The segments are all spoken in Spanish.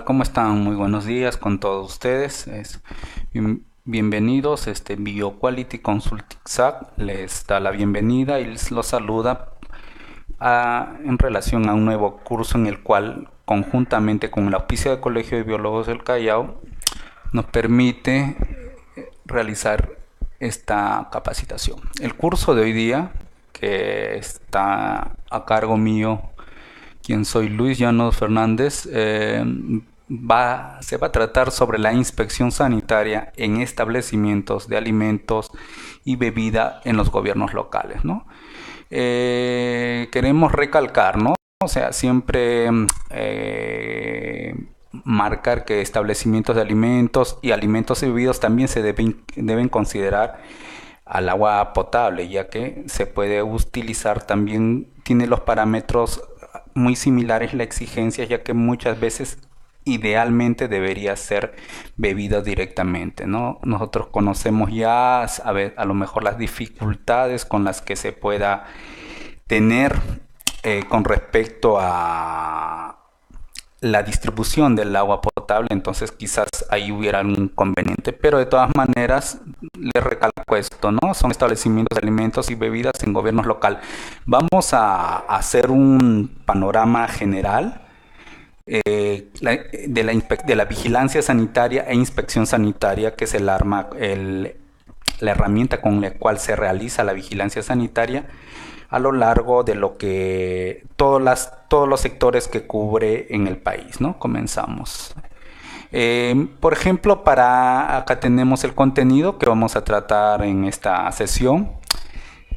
¿Cómo están? Muy buenos días con todos ustedes. Bienvenidos. BioQuality Consulting SAC les da la bienvenida y les los saluda en relación a un nuevo curso en el cual, conjuntamente con el auspicio del Colegio de Biólogos del Callao, nos permite realizar esta capacitación. El curso de hoy día, que está a cargo mío, quien soy Luis Llanos Fernández, se va a tratar sobre la inspección sanitaria en establecimientos de alimentos y bebida en los gobiernos locales, ¿no? Queremos recalcar, ¿no? O sea, siempre marcar que establecimientos de alimentos y alimentos y bebidas también deben considerar al agua potable, ya que se puede utilizar también, tiene los parámetros muy similares la exigencia, ya que muchas veces idealmente debería ser bebida directamente, ¿no? Nosotros conocemos ya a lo mejor las dificultades con las que se pueda tener con respecto a la distribución del agua potable, entonces quizás ahí hubiera un inconveniente, pero de todas maneras les recalco esto, ¿no? Son establecimientos de alimentos y bebidas en gobiernos local. Vamos a hacer un panorama general de la vigilancia sanitaria e inspección sanitaria, que es la herramienta con la cual se realiza la vigilancia sanitaria a lo largo de lo que todos los sectores que cubre en el país, ¿no? Comenzamos. Por ejemplo, acá tenemos el contenido que vamos a tratar en esta sesión,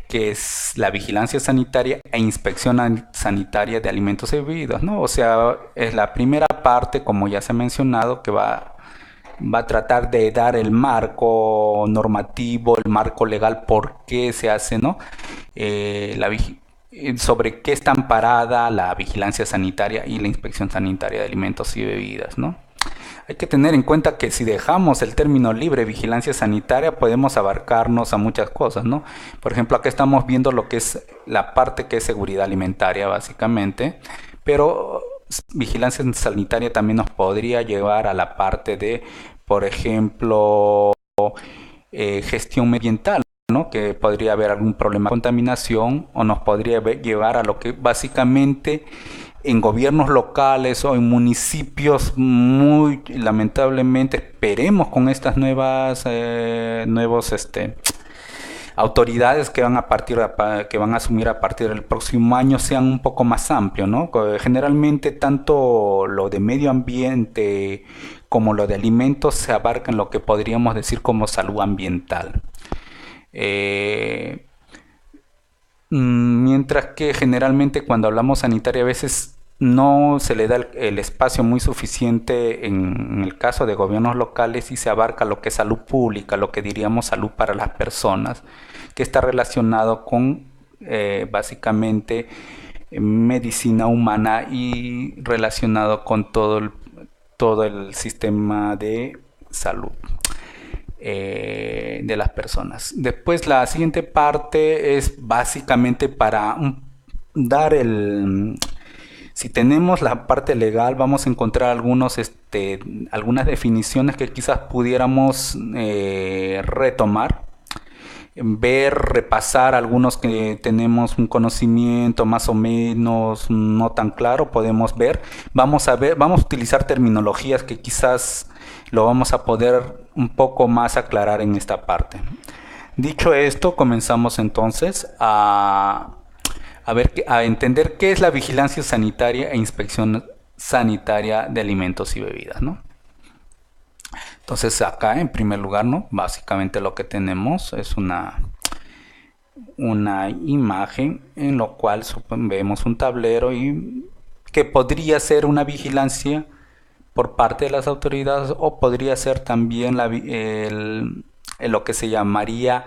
que es la vigilancia sanitaria e inspección sanitaria de alimentos y bebidas, ¿no? O sea, es la primera parte, como ya se ha mencionado, que va a tratar de dar el marco normativo, el marco legal, por qué se hace, ¿no? Sobre qué está amparada la vigilancia sanitaria y la inspección sanitaria de alimentos y bebidas, ¿no? Hay que tener en cuenta que si dejamos el término libre vigilancia sanitaria podemos abarcarnos a muchas cosas, ¿no? Por ejemplo, acá estamos viendo lo que es la parte que es seguridad alimentaria básicamente, pero vigilancia sanitaria también nos podría llevar a la parte de, por ejemplo, gestión ambiental, ¿no? Que podría haber algún problema de contaminación o nos podría llevar a lo que básicamente en gobiernos locales o en municipios, muy lamentablemente esperemos con estas nuevos autoridades que que van a asumir a partir del próximo año sean un poco más amplios, ¿no? Generalmente tanto lo de medio ambiente como lo de alimentos se abarca en lo que podríamos decir como salud ambiental. Eh, Mientras que generalmente cuando hablamos sanitaria a veces no se le da el espacio muy suficiente en el caso de gobiernos locales y se abarca lo que es salud pública, lo que diríamos salud para las personas, que está relacionado con básicamente medicina humana y relacionado con todo el sistema de salud de las personas. Después la siguiente parte es básicamente para dar el... Si tenemos la parte legal, vamos a encontrar algunas definiciones que quizás pudiéramos retomar, ver, repasar algunos que tenemos un conocimiento más o menos no tan claro, podemos ver. Vamos a utilizar terminologías que quizás lo vamos a poder un poco más aclarar en esta parte. Dicho esto, comenzamos entonces a entender qué es la vigilancia sanitaria e inspección sanitaria de alimentos y bebidas, ¿no? Entonces acá en primer lugar, ¿no? Básicamente lo que tenemos es una imagen en lo cual vemos un tablero y que podría ser una vigilancia por parte de las autoridades o podría ser también lo que se llamaría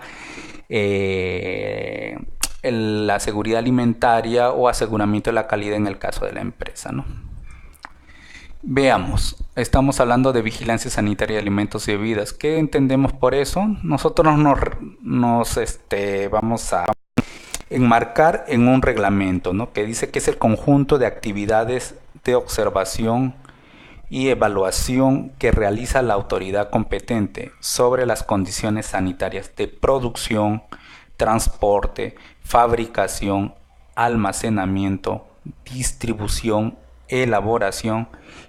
la seguridad alimentaria o aseguramiento de la calidad en el caso de la empresa, ¿no? Veamos, estamos hablando de vigilancia sanitaria de alimentos y bebidas. ¿Qué entendemos por eso? Nosotros vamos a enmarcar en un reglamento, ¿no? Que dice que es el conjunto de actividades de observación y evaluación que realiza la autoridad competente sobre las condiciones sanitarias de producción, transporte, fabricación, almacenamiento, distribución, elaboración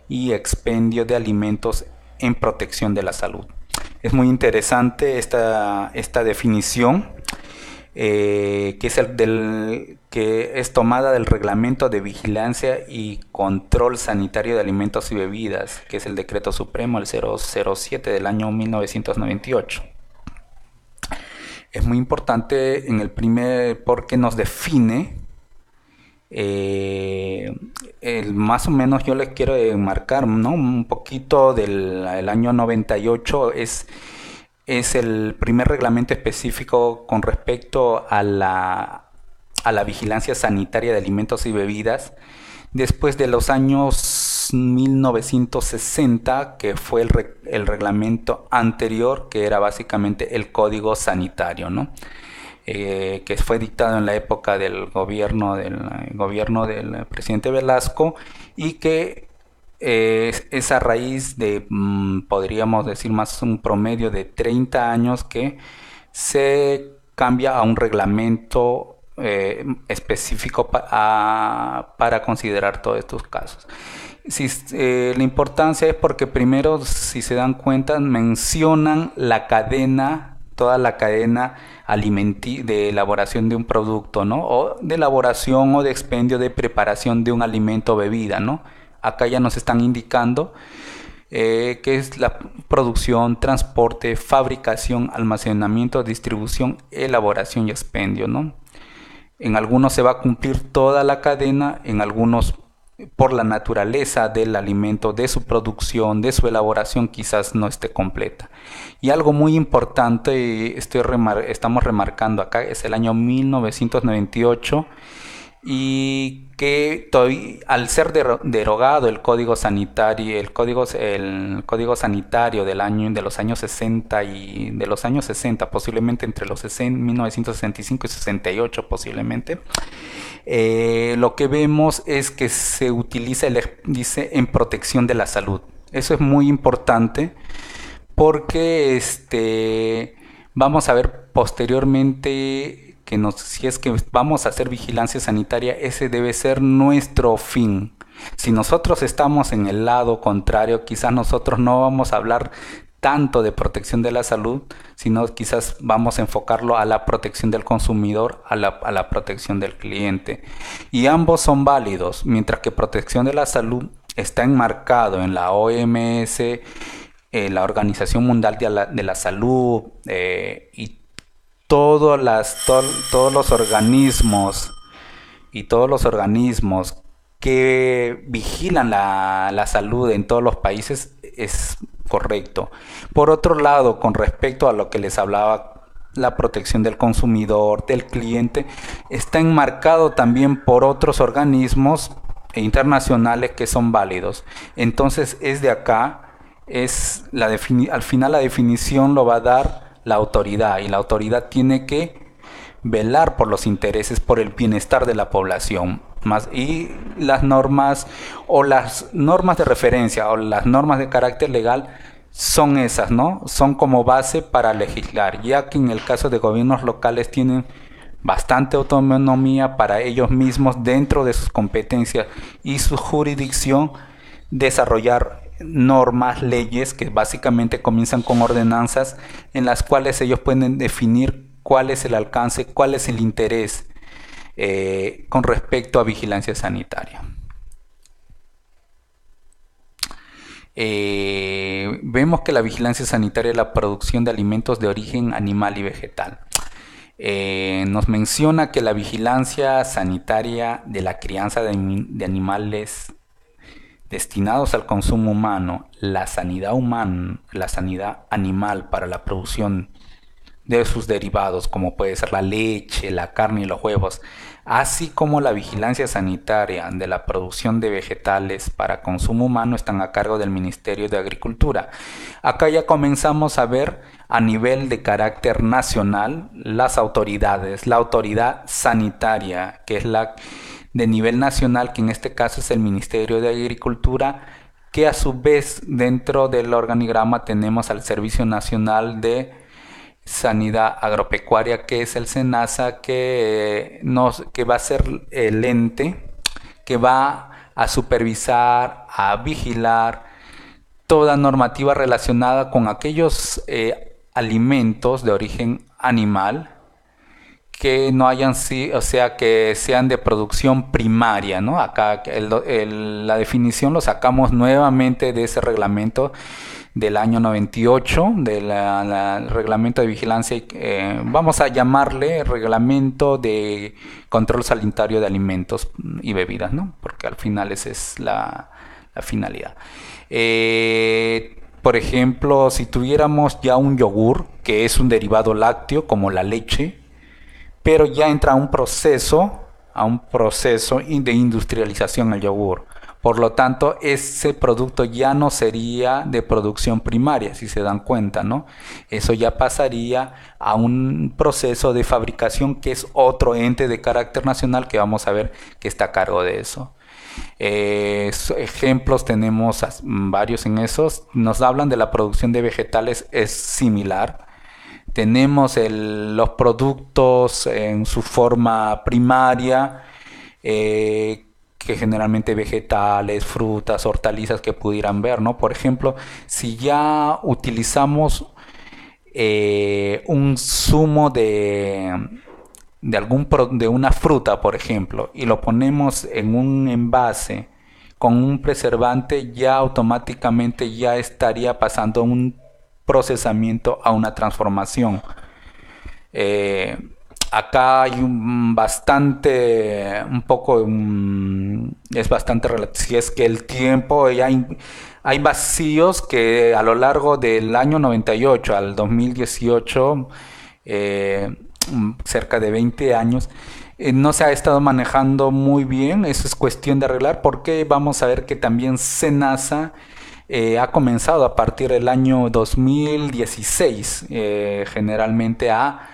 y expendio de alimentos en protección de la salud. Es muy interesante esta definición, que es tomada del Reglamento de Vigilancia y Control Sanitario de Alimentos y Bebidas, que es el Decreto Supremo, el 007 del año 1998. Es muy importante porque nos define, más o menos yo les quiero enmarcar, ¿no? Un poquito del año 98 es el primer reglamento específico con respecto a la vigilancia sanitaria de alimentos y bebidas, después de los años 1960, que fue el reglamento anterior, que era básicamente el Código Sanitario, ¿no? Que fue dictado en la época del gobierno del presidente Velasco, y que es a raíz de, podríamos decir, más un promedio de 30 años que se cambia a un reglamento específico para considerar todos estos casos. La importancia es porque primero, si se dan cuenta, mencionan toda la cadena de elaboración de un producto, ¿no? O de elaboración o de expendio de preparación de un alimento o bebida, ¿no? Acá ya nos están indicando que es la producción, transporte, fabricación, almacenamiento, distribución, elaboración y expendio, ¿no? En algunos se va a cumplir toda la cadena, en algunos, por la naturaleza del alimento, de su producción, de su elaboración, quizás no esté completa. Y algo muy importante estamos remarcando acá es el año 1998, y que al ser derogado el Código Sanitario, el Código Sanitario de los años 60 y de los años 60, posiblemente entre los 1965 y 68 posiblemente, lo que vemos es que se utiliza, dice, en protección de la salud. Eso es muy importante porque vamos a ver posteriormente si es que vamos a hacer vigilancia sanitaria, ese debe ser nuestro fin. Si nosotros estamos en el lado contrario, quizás nosotros no vamos a hablar tanto de protección de la salud, sino quizás vamos a enfocarlo a la protección del consumidor, a la protección del cliente. Y ambos son válidos, mientras que protección de la salud está enmarcado en la OMS, la Organización Mundial de la Salud, y todos los organismos que vigilan la salud en todos los países, es correcto. Por otro lado, con respecto a lo que les hablaba, la protección del consumidor, del cliente, está enmarcado también por otros organismos internacionales que son válidos. Entonces, al final la definición lo va a dar la autoridad, y la autoridad tiene que velar por los intereses, por el bienestar de la población. Y las normas de referencia o las normas de carácter legal son esas, ¿no? Son como base para legislar, ya que en el caso de gobiernos locales tienen bastante autonomía para ellos mismos, dentro de sus competencias y su jurisdicción, desarrollar normas, leyes que básicamente comienzan con ordenanzas, en las cuales ellos pueden definir cuál es el alcance, cuál es el interés con respecto a vigilancia sanitaria. Vemos que la vigilancia sanitaria es la producción de alimentos de origen animal y vegetal. Nos menciona que la vigilancia sanitaria de la crianza de animales destinados al consumo humano, la sanidad animal para la producción de sus derivados, como puede ser la leche, la carne y los huevos, así como la vigilancia sanitaria de la producción de vegetales para consumo humano, están a cargo del Ministerio de Agricultura. Acá ya comenzamos a ver a nivel de carácter nacional las autoridades, la autoridad sanitaria, que es la de nivel nacional, que en este caso es el Ministerio de Agricultura, que a su vez dentro del organigrama tenemos al Servicio Nacional de Sanidad Agropecuaria, que es el SENASA, que va a ser el ente que va a supervisar, a vigilar toda normativa relacionada con aquellos alimentos de origen animal que no hayan sido, o sea, que sean de producción primaria, ¿no? Acá la definición lo sacamos nuevamente de ese reglamento del año 98, del reglamento de vigilancia, vamos a llamarle reglamento de control sanitario de alimentos y bebidas, ¿no? Porque al final esa es la finalidad. Por ejemplo, si tuviéramos ya un yogur, que es un derivado lácteo como la leche, pero ya entra a un proceso de industrialización el yogur. Por lo tanto, ese producto ya no sería de producción primaria, si se dan cuenta, ¿no? Eso ya pasaría a un proceso de fabricación que es otro ente de carácter nacional que vamos a ver que está a cargo de eso. Ejemplos tenemos varios en esos. Nos hablan de la producción de vegetales, es similar. Tenemos los productos en su forma primaria, que generalmente vegetales, frutas, hortalizas que pudieran ver, ¿no? Por ejemplo, si ya utilizamos un zumo de una fruta, por ejemplo, y lo ponemos en un envase con un preservante, ya automáticamente ya estaría pasando un procesamiento a una transformación. Acá hay es bastante relativo. Si es que el tiempo, hay vacíos que a lo largo del año 98 al 2018, cerca de 20 años, no se ha estado manejando muy bien. Eso es cuestión de arreglar, porque vamos a ver que también SENASA ha comenzado a partir del año 2016 generalmente a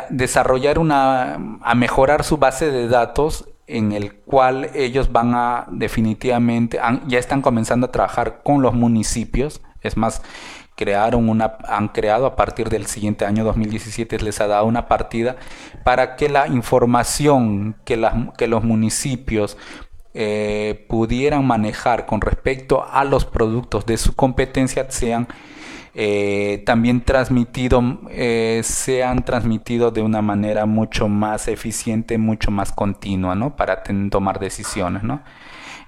desarrollar a mejorar su base de datos, en el cual ellos definitivamente ya están comenzando a trabajar con los municipios. Es más, han creado a partir del siguiente año 2017, les ha dado una partida para que la información que los municipios pudieran manejar con respecto a los productos de su competencia sean transmitidos de una manera mucho más eficiente, mucho más continua, ¿no? Para tomar decisiones, ¿no?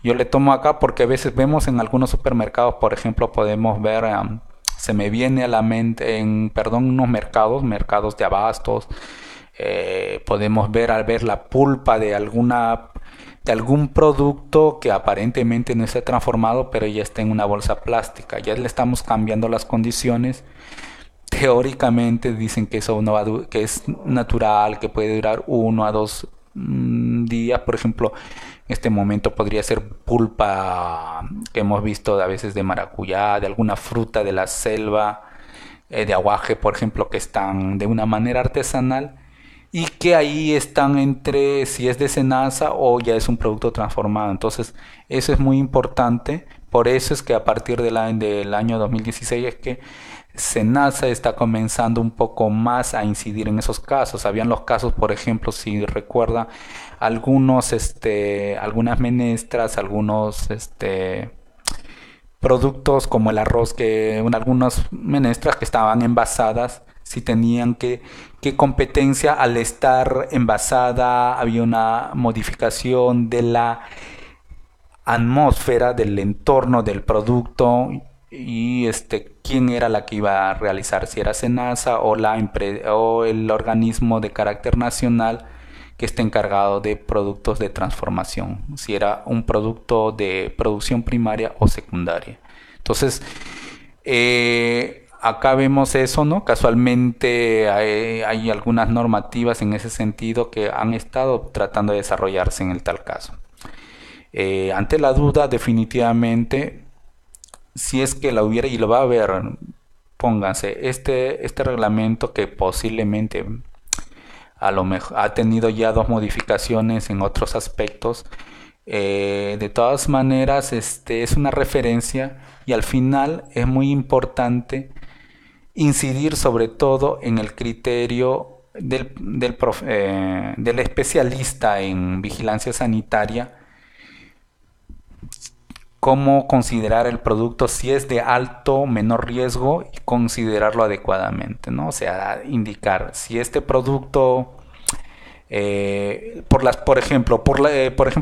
Yo le tomo acá porque a veces vemos en algunos supermercados, por ejemplo, podemos ver, se me viene a la mente, unos mercados de abastos, podemos al ver la pulpa de algún producto que aparentemente no está transformado, pero ya está en una bolsa plástica. Ya le estamos cambiando las condiciones. Teóricamente dicen que eso que es natural, que puede durar 1 a 2 días. Por ejemplo, en este momento podría ser pulpa que hemos visto a veces de maracuyá, de alguna fruta de la selva, de aguaje, por ejemplo, que están de una manera artesanal, y que ahí están entre si es de SENASA o ya es un producto transformado. Entonces eso es muy importante. Por eso es que a partir del año 2016 es que SENASA está comenzando un poco más a incidir en esos casos. Habían los casos, por ejemplo, si recuerda, algunas menestras, algunos productos como el arroz, algunas menestras que estaban envasadas, si tenían qué competencia. Al estar envasada había una modificación de la atmósfera, del entorno del producto, y quién era la que iba a realizar, si era SENASA o el organismo de carácter nacional que está encargado de productos de transformación, si era un producto de producción primaria o secundaria. Entonces, acá vemos eso, ¿no? Casualmente hay algunas normativas en ese sentido que han estado tratando de desarrollarse en el tal caso. Ante la duda, definitivamente, si es que la hubiera y lo va a haber, pónganse este reglamento, que posiblemente a lo mejor ha tenido ya 2 modificaciones en otros aspectos. De todas maneras, es una referencia y al final es muy importante incidir sobre todo en el criterio del especialista en vigilancia sanitaria, cómo considerar el producto, si es de alto o menor riesgo y considerarlo adecuadamente, ¿no? O sea, indicar si este producto, por ejemplo,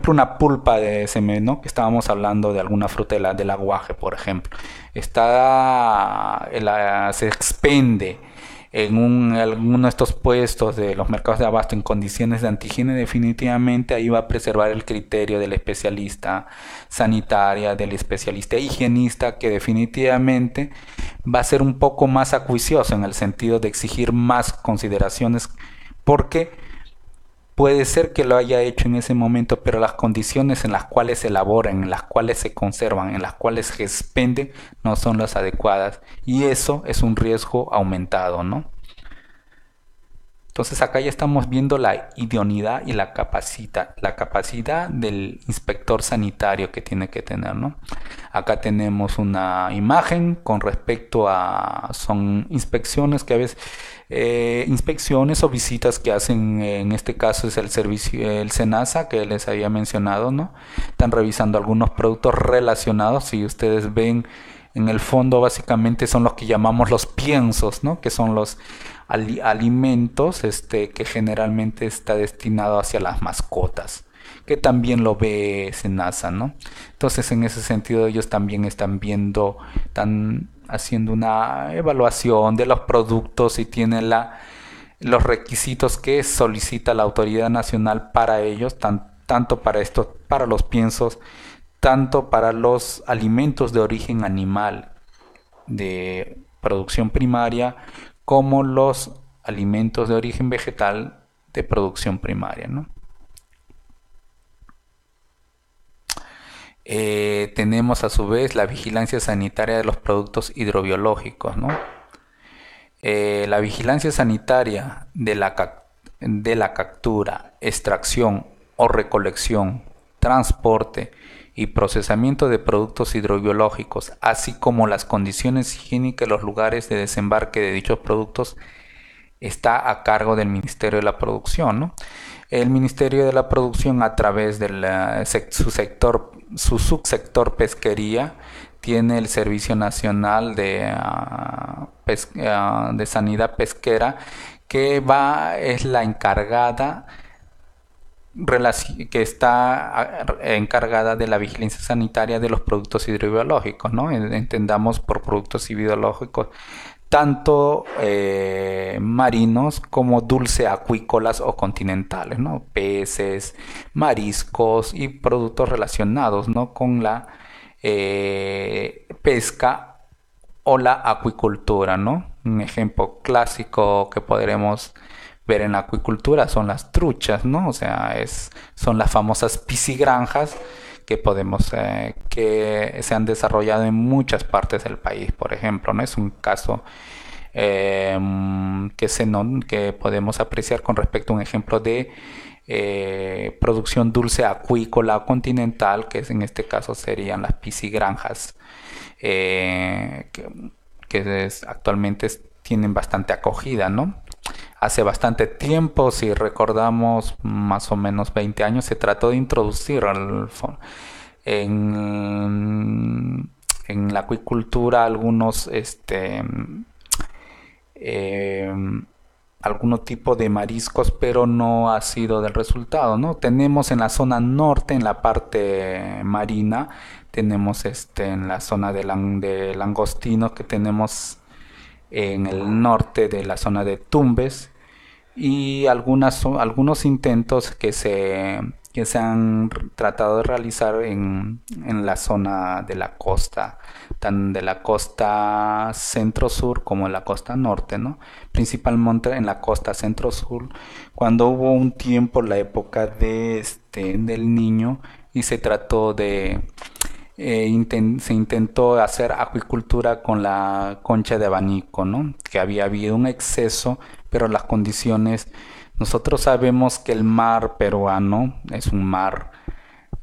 una pulpa de semen, ¿no? Que estábamos hablando de alguna fruta del aguaje, por ejemplo, se expende en alguno de estos puestos de los mercados de abasto en condiciones de antihigiene, definitivamente ahí va a preservar el criterio del especialista sanitaria, del especialista higienista, que definitivamente va a ser un poco más acuicioso en el sentido de exigir más consideraciones, porque puede ser que lo haya hecho en ese momento, pero las condiciones en las cuales se elaboran, en las cuales se conservan, en las cuales se expenden, no son las adecuadas. Y eso es un riesgo aumentado, ¿no? Entonces acá ya estamos viendo la idoneidad y la capacidad del inspector sanitario que tiene que tener, ¿no? Acá tenemos una imagen con respecto a, son inspecciones que a veces, inspecciones o visitas que hacen, en este caso es el servicio, el SENASA que les había mencionado, ¿no? Están revisando algunos productos relacionados, si ustedes ven en el fondo básicamente son los que llamamos los piensos, ¿no? Que son los alimentos que generalmente está destinado hacia las mascotas, que también lo ve Senasa, ¿no? Entonces en ese sentido ellos también están viendo, están haciendo una evaluación de los productos y tienen los requisitos que solicita la autoridad nacional para ellos, tanto para estos, para los piensos, tanto para los alimentos de origen animal de producción primaria, como los alimentos de origen vegetal de producción primaria, ¿no? Tenemos a su vez la vigilancia sanitaria de los productos hidrobiológicos, ¿no? La vigilancia sanitaria de la captura, extracción o recolección, transporte y procesamiento de productos hidrobiológicos, así como las condiciones higiénicas de los lugares de desembarque de dichos productos, está a cargo del Ministerio de la Producción, ¿no? El Ministerio de la Producción, a través de su subsector pesquería, tiene el Servicio Nacional de Sanidad Pesquera, que es la encargada que está encargada de la vigilancia sanitaria de los productos hidrobiológicos, ¿no? Entendamos por productos hidrobiológicos tanto marinos como dulceacuícolas o continentales, ¿no? Peces, mariscos y productos relacionados, ¿no? Con la pesca o la acuicultura, ¿no? Un ejemplo clásico que podremos ver en la acuicultura son las truchas, ¿no? O sea, son las famosas piscigranjas que se han desarrollado en muchas partes del país, por ejemplo, ¿no? Es un caso que podemos apreciar con respecto a un ejemplo de producción dulce acuícola continental, que en este caso serían las piscigranjas, que actualmente tienen bastante acogida, ¿no? Hace bastante tiempo, si recordamos más o menos 20 años, se trató de introducir en la acuicultura algún tipo de mariscos, pero no ha sido del resultado, ¿no? Tenemos en la zona norte, en la parte marina, tenemos en la zona de langostinos, que tenemos en el norte de la zona de Tumbes, y algunos intentos que se han tratado de realizar en la zona de la costa, tan de la costa centro-sur como en la costa norte, ¿no? Principalmente en la costa centro-sur, cuando hubo un tiempo, la época del Niño, y se trató se intentó hacer acuicultura con la concha de abanico, ¿no? Que había habido un exceso, pero las condiciones, nosotros sabemos que el mar peruano es un mar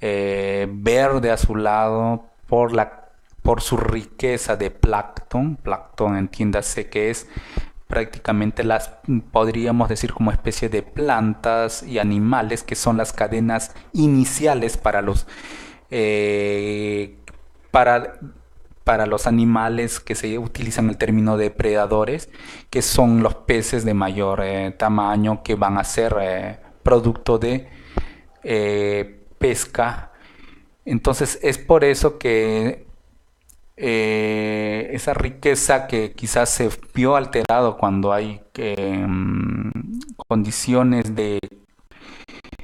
verde azulado por su riqueza de plancton. Plancton, entiéndase que es prácticamente podríamos decir como especie de plantas y animales que son las cadenas iniciales eh, para, para los animales que se utilizan el término depredadores, que son los peces de mayor tamaño que van a ser producto de pesca. Entonces es por eso que esa riqueza que quizás se vio alterado cuando hay condiciones de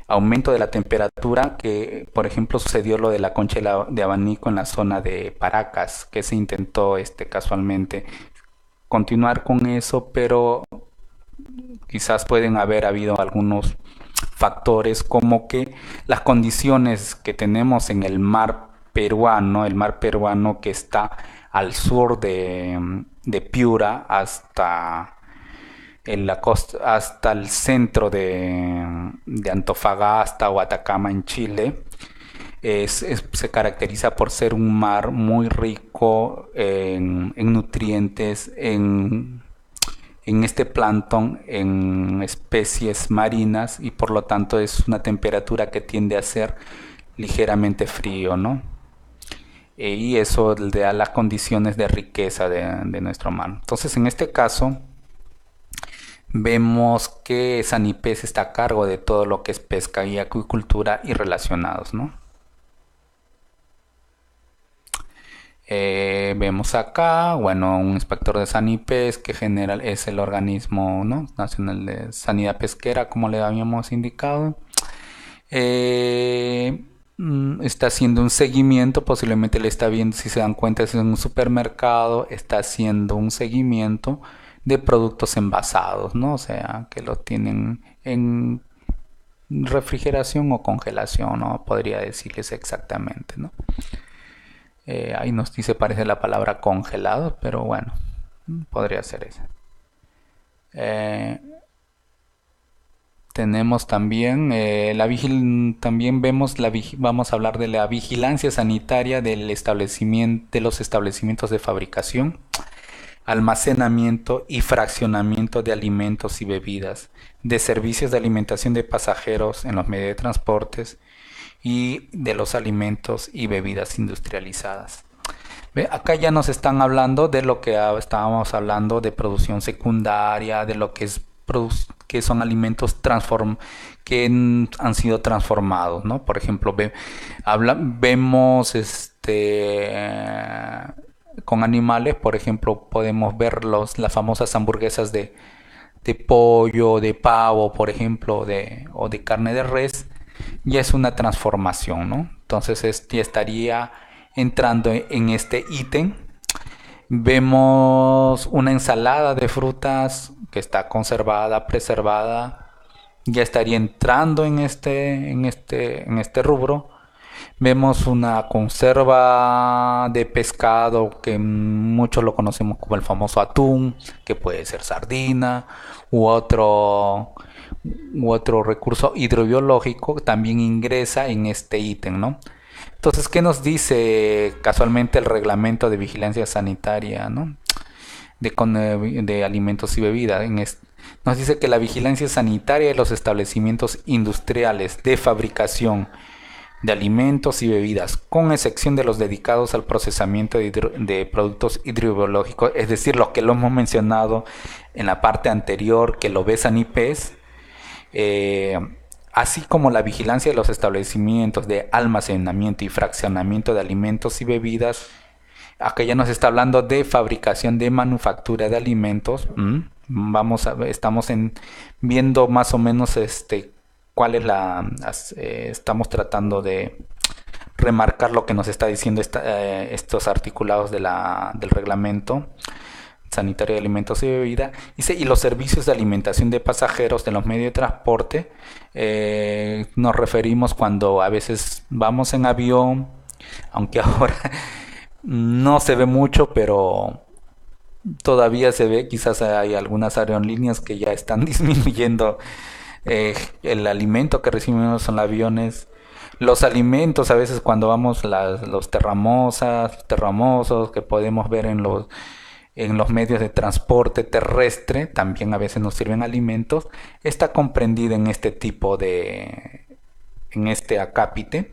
aumento de la temperatura, que por ejemplo sucedió lo de la concha de abanico en la zona de Paracas, que se intentó casualmente continuar con eso, pero quizás pueden haber habido algunos factores como que las condiciones que tenemos en el mar peruano que está al sur de Piura en la costa, hasta el centro de Antofagasta o Atacama en Chile, se caracteriza por ser un mar muy rico en nutrientes, en este plancton, en especies marinas, y por lo tanto es una temperatura que tiende a ser ligeramente frío, ¿no? Y eso le da las condiciones de riqueza de nuestro mar. Entonces, en este caso, vemos que Sanipez está a cargo de todo lo que es pesca y acuicultura y relacionados, ¿no? Vemos acá, bueno, un inspector de Sanipez que general es el organismo, ¿no?, nacional de sanidad pesquera, como le habíamos indicado. Está haciendo un seguimiento, posiblemente le está viendo, si se dan cuenta, es en un supermercado, está haciendo un seguimiento de productos envasados, ¿no? O sea, que lo tienen en refrigeración o congelación, ¿no? Podría decirles exactamente, ¿no? Ahí nos dice, parece la palabra congelado, pero bueno, podría ser esa. Tenemos también también vamos a hablar de la vigilancia sanitaria del establecimiento, de los establecimientos de fabricación, almacenamiento y fraccionamiento de alimentos y bebidas, de servicios de alimentación de pasajeros en los medios de transportes y de los alimentos y bebidas industrializadas. Acá ya nos están hablando de lo que estábamos hablando de producción secundaria, de lo que es que son alimentos que han sido transformados, ¿no? Por ejemplo, vemos con animales, por ejemplo, podemos ver las famosas hamburguesas de pollo, de pavo, por ejemplo, o de carne de res. Ya es una transformación, ¿no? Entonces ya estaría entrando en este ítem. Vemos una ensalada de frutas que está conservada, preservada, ya estaría entrando en este rubro. Vemos una conserva de pescado que muchos lo conocemos como el famoso atún, que puede ser sardina u otro recurso hidrobiológico, también ingresa en este ítem, ¿no? Entonces, ¿qué nos dice casualmente el reglamento de vigilancia sanitaria, ¿no?, de alimentos y bebidas? Nos dice que la vigilancia sanitaria de los establecimientos industriales de fabricación de alimentos y bebidas, con excepción de los dedicados al procesamiento de productos hidrobiológicos, es decir, lo que lo hemos mencionado en la parte anterior, que lo ve Sanipez, así como la vigilancia de los establecimientos de almacenamiento y fraccionamiento de alimentos y bebidas. Acá ya nos está hablando de fabricación, de manufactura de alimentos. Estamos viendo más o menos cuál es estamos tratando de remarcar lo que nos está diciendo estos articulados del reglamento sanitario de alimentos y bebidas. Dice, y los servicios de alimentación de pasajeros de los medios de transporte, nos referimos cuando a veces vamos en avión, aunque ahora no se ve mucho, pero todavía se ve. Quizás hay algunas aerolíneas que ya están disminuyendo el alimento que recibimos en los aviones, Los alimentos, a veces cuando vamos los terramosos que podemos ver en los medios de transporte terrestre, también a veces nos sirven alimentos, está comprendida en este tipo en este acápite,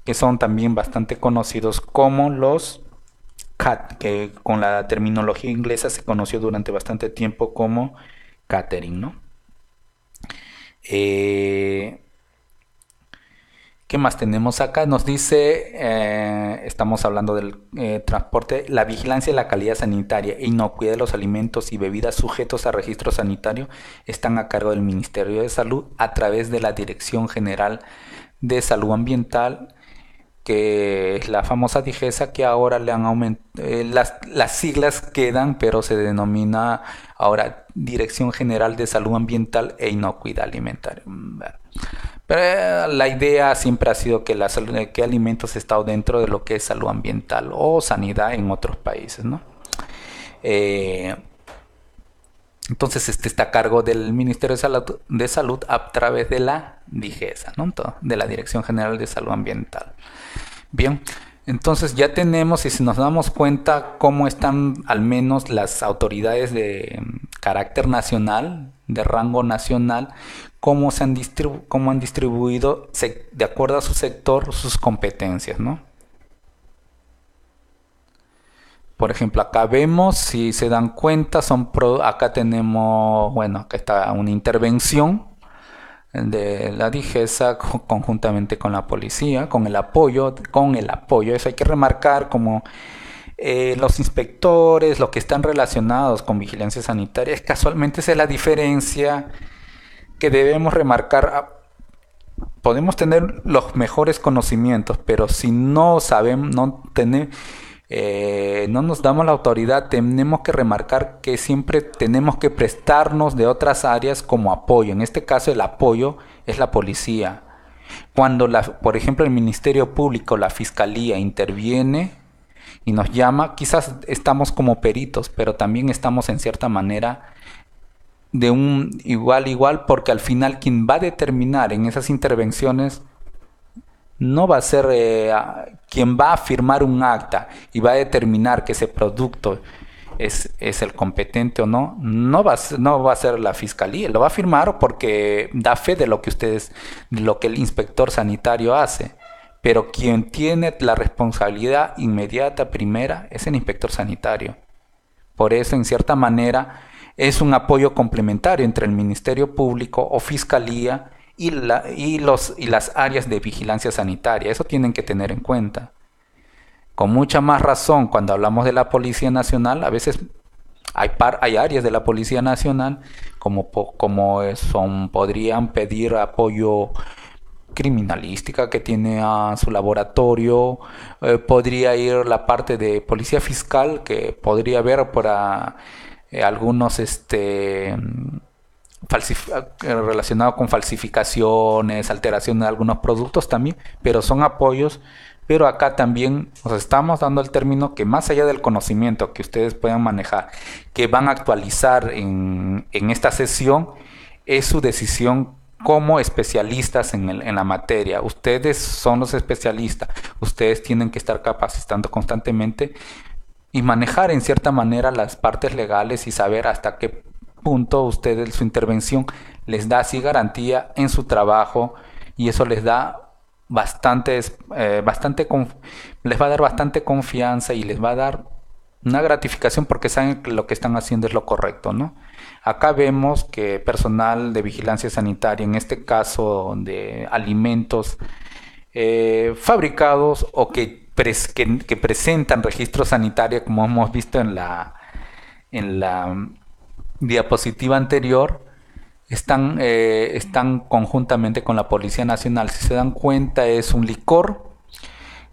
que son también bastante conocidos como los CAT, que con la terminología inglesa se conoció durante bastante tiempo como catering, ¿no? Eh, ¿Qué más tenemos acá? Nos dice, estamos hablando del transporte, la vigilancia de la calidad sanitaria e inocuidad de los alimentos y bebidas sujetos a registro sanitario están a cargo del Ministerio de Salud a través de la Dirección General de Salud Ambiental, que es la famosa DIGESA, que ahora le han aumentado, las siglas quedan, pero se denomina ahora Dirección General de Salud Ambiental e Inocuidad Alimentaria. Pero la idea siempre ha sido que que alimentos ha estado dentro de lo que es salud ambiental o sanidad en otros países, ¿no? Eh, entonces este está a cargo del Ministerio de Salud a través de la DIGESA, ¿no? De la Dirección General de Salud Ambiental. Bien, entonces ya tenemos, y si nos damos cuenta cómo están al menos las autoridades de carácter nacional, de rango nacional, cómo cómo han distribuido de acuerdo a su sector sus competencias, ¿no? Por ejemplo, acá vemos, si se dan cuenta, acá tenemos, bueno, acá está una intervención de la DIGESA conjuntamente con la policía, con el apoyo, eso hay que remarcar como los inspectores, los que están relacionados con vigilancia sanitaria, casualmente esa es la diferencia que debemos remarcar. Podemos tener los mejores conocimientos, pero si no sabemos, no nos damos la autoridad, tenemos que remarcar que siempre tenemos que prestarnos de otras áreas como apoyo. En este caso el apoyo es la policía. Cuando, por ejemplo, el Ministerio Público, la Fiscalía interviene y nos llama, quizás estamos como peritos, pero también estamos en cierta manera de un igual, porque al final quien va a determinar en esas intervenciones no va a ser quien va a firmar un acta y va a determinar que ese producto es el competente o no, no va a ser la fiscalía, lo va a firmar porque da fe de lo que de lo que el inspector sanitario hace. Pero quien tiene la responsabilidad inmediata primera es el inspector sanitario. Por eso, en cierta manera, es un apoyo complementario entre el Ministerio Público o Fiscalía y las áreas de vigilancia sanitaria. Eso tienen que tener en cuenta. Con mucha más razón, cuando hablamos de la Policía Nacional, a veces hay áreas de la Policía Nacional como podrían pedir apoyo criminalística que tiene a su laboratorio, podría ir la parte de policía fiscal que podría ver para algunos relacionados con falsificaciones, alteración de algunos productos también, pero son apoyos. Pero acá también nos estamos dando el término que más allá del conocimiento que ustedes puedan manejar, que van a actualizar en esta sesión, es su decisión como especialistas en la materia. Ustedes son los especialistas, ustedes tienen que estar capacitando constantemente y manejar en cierta manera las partes legales y saber hasta qué punto ustedes, su intervención les da así garantía en su trabajo, y eso les da les va a dar bastante confianza y les va a dar una gratificación porque saben que lo que están haciendo es lo correcto, ¿no? Acá vemos que personal de vigilancia sanitaria, en este caso de alimentos fabricados o que presentan registro sanitario, como hemos visto en la diapositiva anterior, están conjuntamente con la Policía Nacional. Si se dan cuenta, es un licor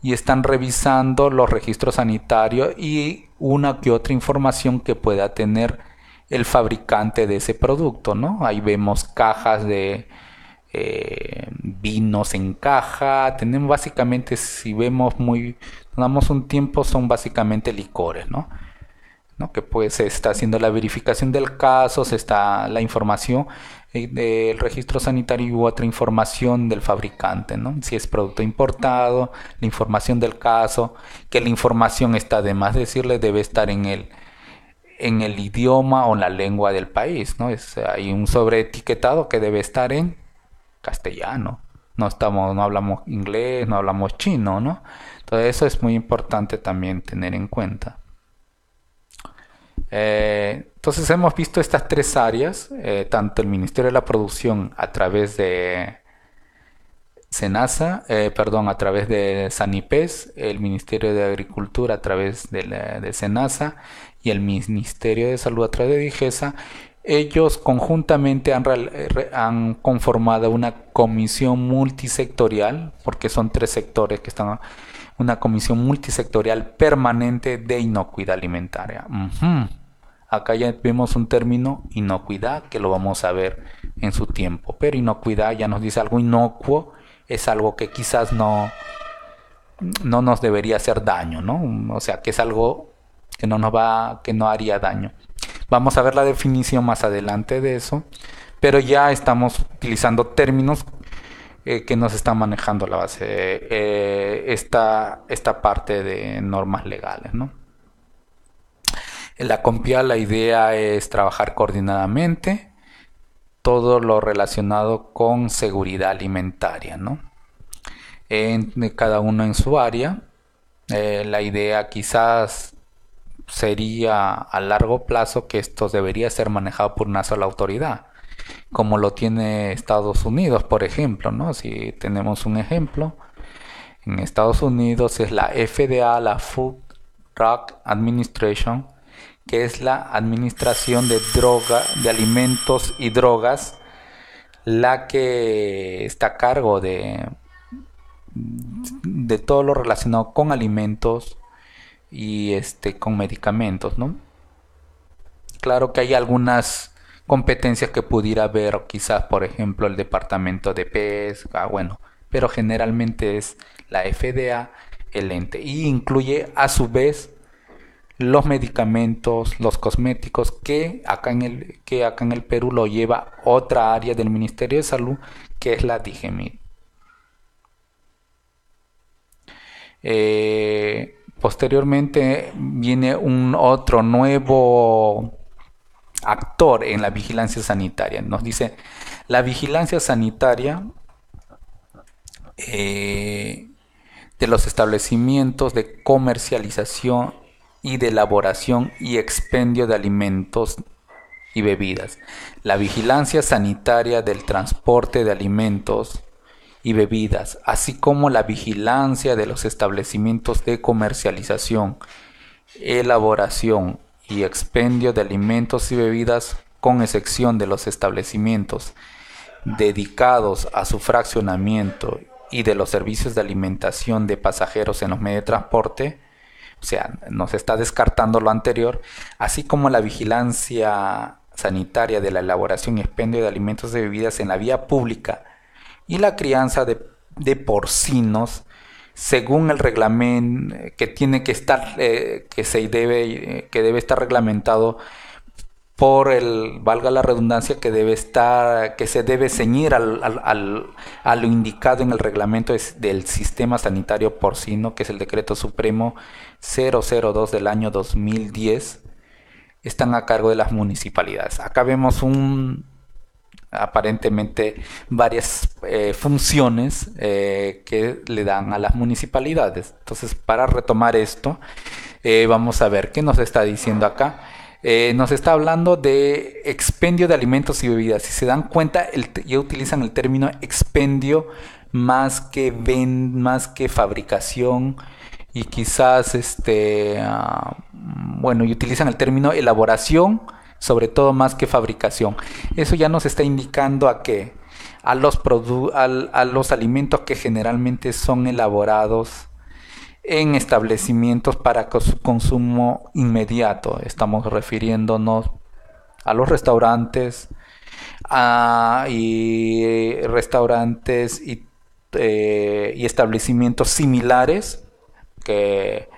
y están revisando los registros sanitarios y una que otra información que pueda tener el fabricante de ese producto, ¿no? Ahí vemos cajas de vinos en caja. Tenemos básicamente, si vemos damos un tiempo, son básicamente licores, ¿no? ¿no? Que pues se está haciendo la verificación del caso, se está la información del registro sanitario y otra información del fabricante, ¿no? Si es producto importado, la información del caso, que la información está, además de decirle, debe estar en el idioma o la lengua del país, ¿no? Hay un sobreetiquetado que debe estar en castellano. No hablamos inglés, no hablamos chino, ¿no? Entonces eso es muy importante también tener en cuenta. Entonces hemos visto estas tres áreas, tanto el Ministerio de la Producción a través de a través de Sanipes, el Ministerio de Agricultura a través de Senasa y el Ministerio de Salud a través de Digesa. Ellos conjuntamente han conformado una comisión multisectorial, porque son tres sectores que están, una comisión multisectorial permanente de inocuidad alimentaria. Acá ya vemos un término, inocuidad, que lo vamos a ver en su tiempo, pero inocuidad ya nos dice algo inocuo, es algo que quizás no nos debería hacer daño, ¿no? O sea, que es algo que que no haría daño. Vamos a ver la definición más adelante de eso, pero ya estamos utilizando términos que nos están manejando la base, esta parte de normas legales, ¿no? En la COMPIA la idea es trabajar coordinadamente todo lo relacionado con seguridad alimentaria, ¿no? Cada uno en su área. La idea quizás sería a largo plazo que esto debería ser manejado por una sola autoridad, como lo tiene Estados Unidos, por ejemplo, ¿no? Si tenemos un ejemplo, en Estados Unidos es la FDA, la Food Drug Administration, que es la administración de alimentos y drogas, la que está a cargo de todo lo relacionado con alimentos y con medicamentos, ¿no? Claro que hay algunas competencias que pudiera haber, quizás por ejemplo el departamento de pesca, bueno, pero generalmente es la FDA el ente, y incluye a su vez los medicamentos, los cosméticos, que acá en el Perú lo lleva otra área del Ministerio de Salud, que es la DIGEMIT. Posteriormente viene un otro nuevo actor en la vigilancia sanitaria. Nos dice, la vigilancia sanitaria de los establecimientos de comercialización y de elaboración y expendio de alimentos y bebidas. La vigilancia sanitaria del transporte de alimentos y bebidas, así como la vigilancia de los establecimientos de comercialización, elaboración y expendio de alimentos y bebidas, con excepción de los establecimientos dedicados a su fraccionamiento y de los servicios de alimentación de pasajeros en los medios de transporte. O sea, nos está descartando lo anterior, así como la vigilancia sanitaria de la elaboración y expendio de alimentos y bebidas en la vía pública y la crianza de porcinos, según el reglamento que tiene que estar, que debe estar reglamentado por valga la redundancia, que se debe ceñir a lo indicado en el reglamento del sistema sanitario porcino, que es el decreto supremo 002 del año 2010, están a cargo de las municipalidades. Acá vemos aparentemente varias funciones que le dan a las municipalidades. Entonces, para retomar esto, vamos a ver qué nos está diciendo acá. Nos está hablando de expendio de alimentos y bebidas. Si se dan cuenta, ya utilizan el término expendio más que fabricación, y quizás y utilizan el término elaboración, sobre todo más que fabricación. Eso ya nos está indicando a los alimentos que generalmente son elaborados en establecimientos para su consumo inmediato. Estamos refiriéndonos a los restaurantes y establecimientos similares que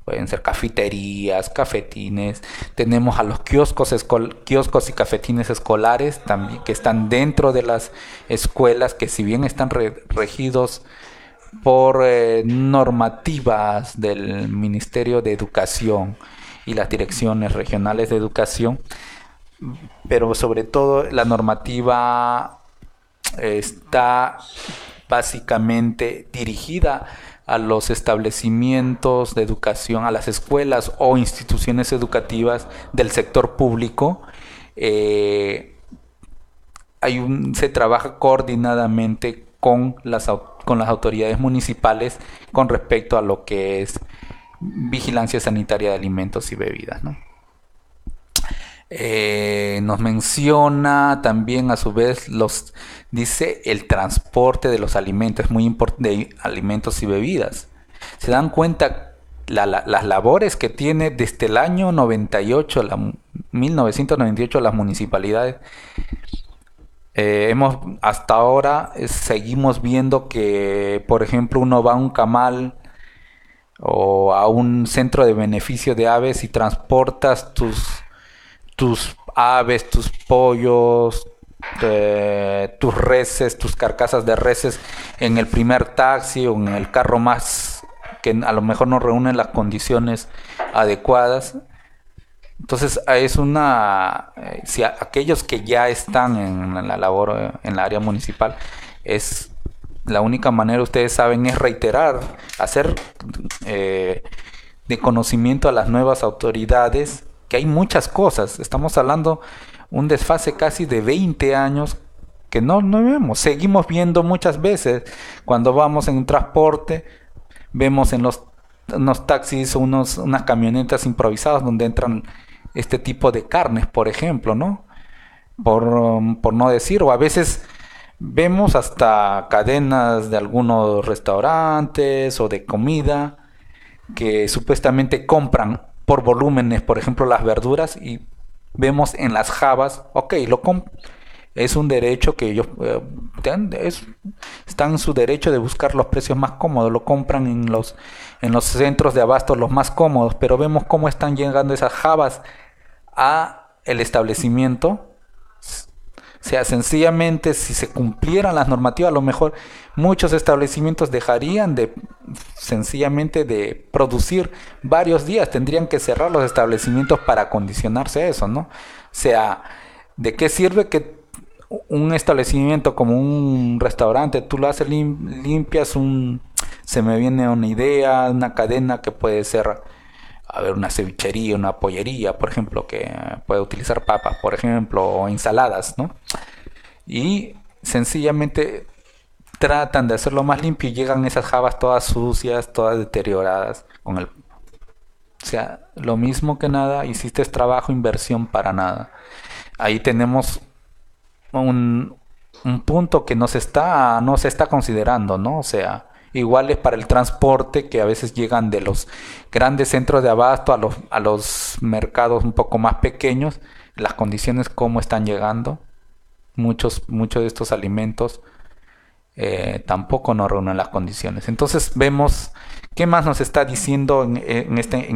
pueden ser cafeterías, cafetines. Tenemos a los kioscos y cafetines escolares también que están dentro de las escuelas, que si bien están regidos por normativas del Ministerio de Educación y las direcciones regionales de educación, pero sobre todo la normativa está básicamente dirigida a los establecimientos de educación, a las escuelas o instituciones educativas del sector público. eh, Se trabaja coordinadamente con las autoridades municipales con respecto a lo que es vigilancia sanitaria de alimentos y bebidas, ¿no? Nos menciona también a su vez dice el transporte de los alimentos, es muy importante, de alimentos y bebidas. Se dan cuenta las labores que tiene desde el año 1998 las municipalidades. Hasta ahora seguimos viendo que, por ejemplo, uno va a un camal o a un centro de beneficio de aves y transportas tus aves, tus pollos, tus reses, tus carcasas de reses en el primer taxi o en el carro más que a lo mejor no reúnen las condiciones adecuadas. Entonces si aquellos que ya están en la labor en la área municipal, es la única manera, ustedes saben, es reiterar, hacer de conocimiento a las nuevas autoridades que hay muchas cosas. Estamos hablando un desfase casi de 20 años que no vemos. Seguimos viendo muchas veces cuando vamos en un transporte, vemos en unos taxis o unas camionetas improvisadas donde entran este tipo de carnes, por ejemplo, ¿no? Por no decir, o a veces vemos hasta cadenas de algunos restaurantes o de comida que supuestamente compran por volúmenes, por ejemplo, las verduras, y vemos en las jabas, ok, es un derecho que ellos están en su derecho de buscar los precios más cómodos, lo compran en los centros de abasto los más cómodos, pero vemos cómo están llegando esas jabas a el establecimiento. O sea, sencillamente, si se cumplieran las normativas, a lo mejor muchos establecimientos dejarían sencillamente de producir varios días. Tendrían que cerrar los establecimientos para acondicionarse a eso, ¿no? O sea, ¿de qué sirve que un establecimiento como un restaurante, tú lo haces limpias se me viene una idea, una cadena que puede ser, a ver, una cevichería, una pollería, por ejemplo, que puede utilizar papas, por ejemplo, o ensaladas, ¿no? Y sencillamente tratan de hacerlo más limpio y llegan esas jabas todas sucias, todas deterioradas, o sea, lo mismo que nada, hiciste trabajo, inversión para nada. Ahí tenemos un punto que no se está considerando, ¿no? O sea, igual es para el transporte, que a veces llegan de los grandes centros de abasto a los mercados un poco más pequeños, las condiciones como están llegando. Muchos de estos alimentos tampoco no reúnen las condiciones. Entonces vemos qué más nos está diciendo en este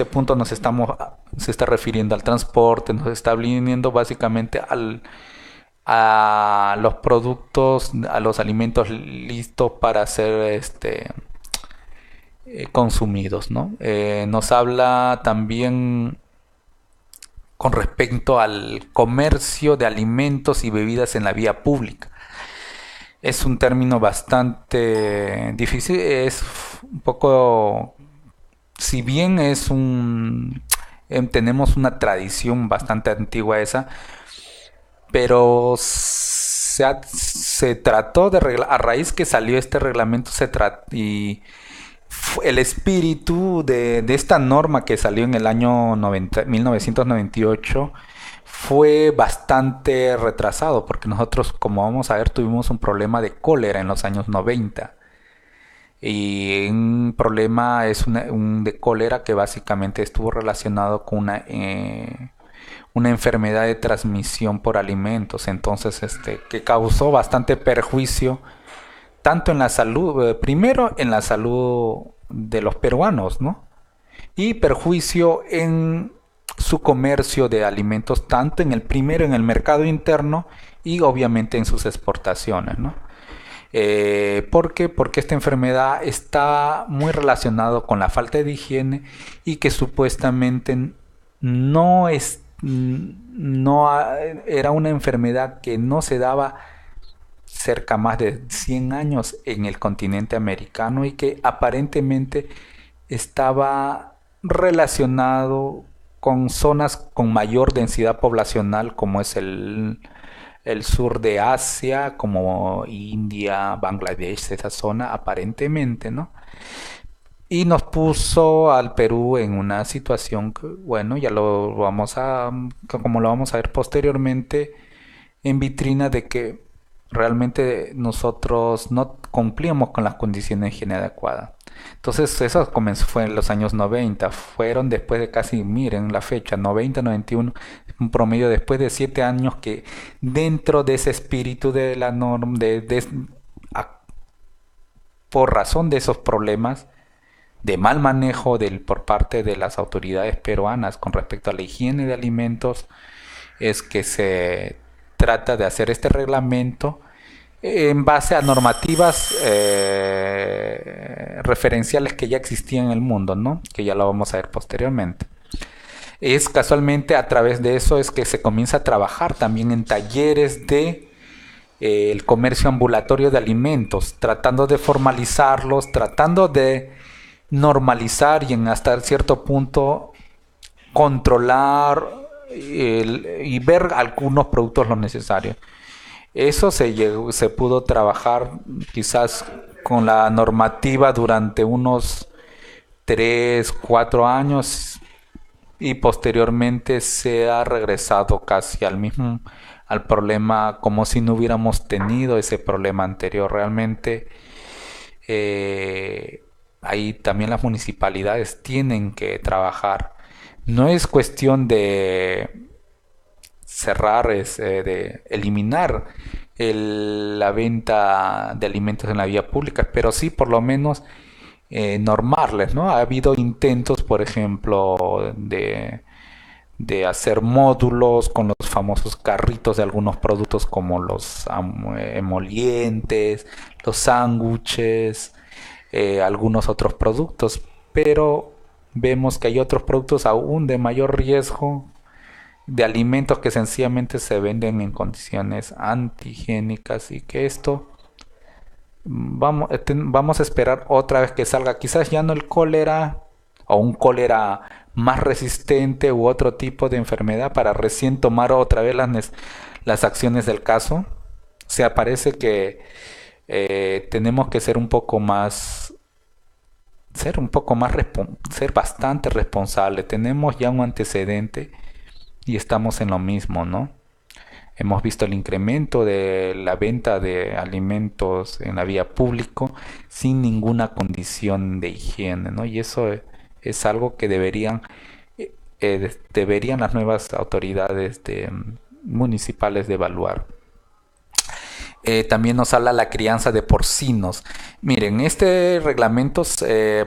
punto. Se está refiriendo al transporte, nos está viniendo básicamente a los productos, a los alimentos listos para ser consumidos, ¿no? Nos habla también con respecto al comercio de alimentos y bebidas en la vía pública. Es un término bastante difícil, es un poco, si bien tenemos una tradición bastante antigua esa, pero se trató de arreglar, a raíz que salió este reglamento, y el espíritu de esta norma que salió en el año 1998 fue bastante retrasado, porque nosotros, como vamos a ver, tuvimos un problema de cólera en los años 90. Y un problema de cólera que básicamente estuvo relacionado con una enfermedad de transmisión por alimentos. Entonces, que causó bastante perjuicio tanto en la salud, primero en la salud de los peruanos, ¿no? Y perjuicio en su comercio de alimentos, tanto en el primero en el mercado interno y obviamente en sus exportaciones, ¿no? ¿Por qué? Porque esta enfermedad está muy relacionada con la falta de higiene y que supuestamente no es, no era una enfermedad que no se daba cerca más de 100 años en el continente americano y que aparentemente estaba relacionado con zonas con mayor densidad poblacional como es el sur de Asia, como India, Bangladesh, esa zona aparentemente, ¿no? Y nos puso al Perú en una situación que, bueno, ya lo vamos a, como lo vamos a ver posteriormente, en vitrina de que realmente nosotros no cumplíamos con las condiciones de higiene adecuadas. Entonces eso comenzó, fue en los años 90, fueron después de casi, miren la fecha, 90, 91, un promedio después de 7 años que dentro de ese espíritu de la norma, a- por razón de esos problemas de mal manejo por parte de las autoridades peruanas con respecto a la higiene de alimentos, es que se trata de hacer este reglamento en base a normativas referenciales que ya existían en el mundo, ¿no? Que ya lo vamos a ver posteriormente. Es casualmente a través de eso es que se comienza a trabajar también en talleres de el comercio ambulatorio de alimentos, tratando de formalizarlos, tratando de normalizar y en hasta cierto punto controlar y ver algunos productos lo necesario. Eso se pudo trabajar quizás con la normativa durante unos 3 4 años y posteriormente se ha regresado casi al mismo al problema como si no hubiéramos tenido ese problema anterior. Realmente ahí también las municipalidades tienen que trabajar. No es cuestión de cerrar, de eliminar la venta de alimentos en la vía pública, pero sí por lo menos normarles, ¿no? Ha habido intentos, por ejemplo, de hacer módulos con los famosos carritos de algunos productos como los emolientes, los sándwiches, algunos otros productos, pero vemos que hay otros productos aún de mayor riesgo de alimentos que sencillamente se venden en condiciones antihigiénicas y que esto vamos a esperar otra vez que salga quizás ya no el cólera o un cólera más resistente u otro tipo de enfermedad para recién tomar otra vez las acciones del caso. O sea, parece que tenemos que ser bastante responsable. Tenemos ya un antecedente y estamos en lo mismo, ¿no? Hemos visto el incremento de la venta de alimentos en la vía pública sin ninguna condición de higiene, ¿no? Y eso es algo que deberían las nuevas autoridades municipales de evaluar. También nos habla la crianza de porcinos. Miren, este reglamento,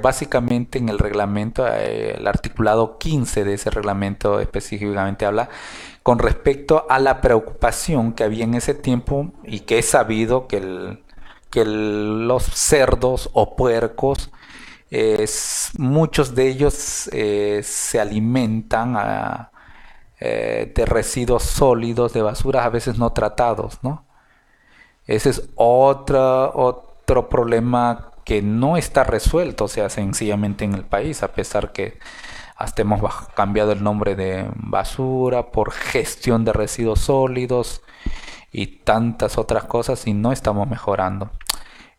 básicamente en el reglamento, el articulado 15 de ese reglamento específicamente habla con respecto a la preocupación que había en ese tiempo y que es sabido que los cerdos o puercos, muchos de ellos se alimentan de residuos sólidos, de basuras a veces no tratados, ¿no? Ese es otro problema que no está resuelto, o sea, sencillamente en el país, a pesar que hasta hemos cambiado el nombre de basura por gestión de residuos sólidos y tantas otras cosas y no estamos mejorando.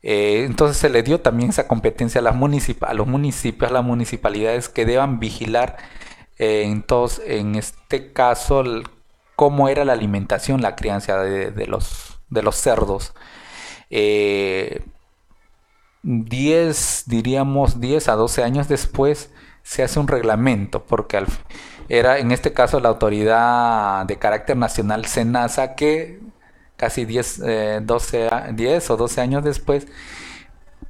Entonces se le dio también esa competencia a los municipios, a las municipalidades que deban vigilar entonces en este caso cómo era la alimentación, la crianza de los cerdos. 10 a 12 años después se hace un reglamento, porque era en este caso la autoridad de carácter nacional SENASA que casi 10 o 12 años después,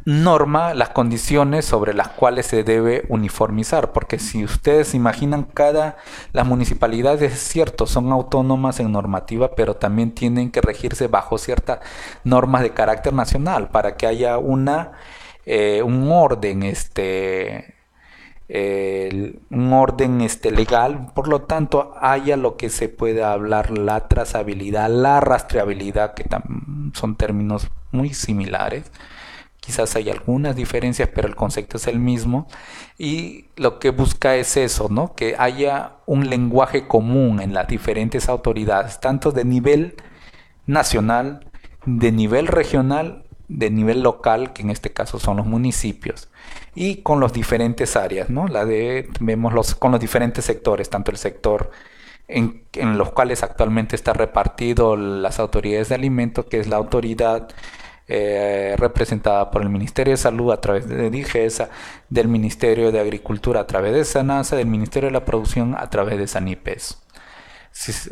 norma las condiciones sobre las cuales se debe uniformizar, porque si ustedes imaginan, las municipalidades, es cierto, son autónomas en normativa, pero también tienen que regirse bajo ciertas normas de carácter nacional para que haya un orden legal. Por lo tanto, haya lo que se puede hablar, la trazabilidad, la rastreabilidad, que son términos muy similares. Quizás hay algunas diferencias, pero el concepto es el mismo. Y lo que busca es eso, ¿no? Que haya un lenguaje común en las diferentes autoridades, tanto de nivel nacional, de nivel regional, de nivel local, que en este caso son los municipios, y con los diferentes áreas, ¿no? Con los diferentes sectores, tanto el sector en los cuales actualmente está repartido las autoridades de alimentos, que es la autoridad representada por el Ministerio de Salud a través de DIGESA, del Ministerio de Agricultura a través de SENASA, del Ministerio de la Producción a través de SANIPES.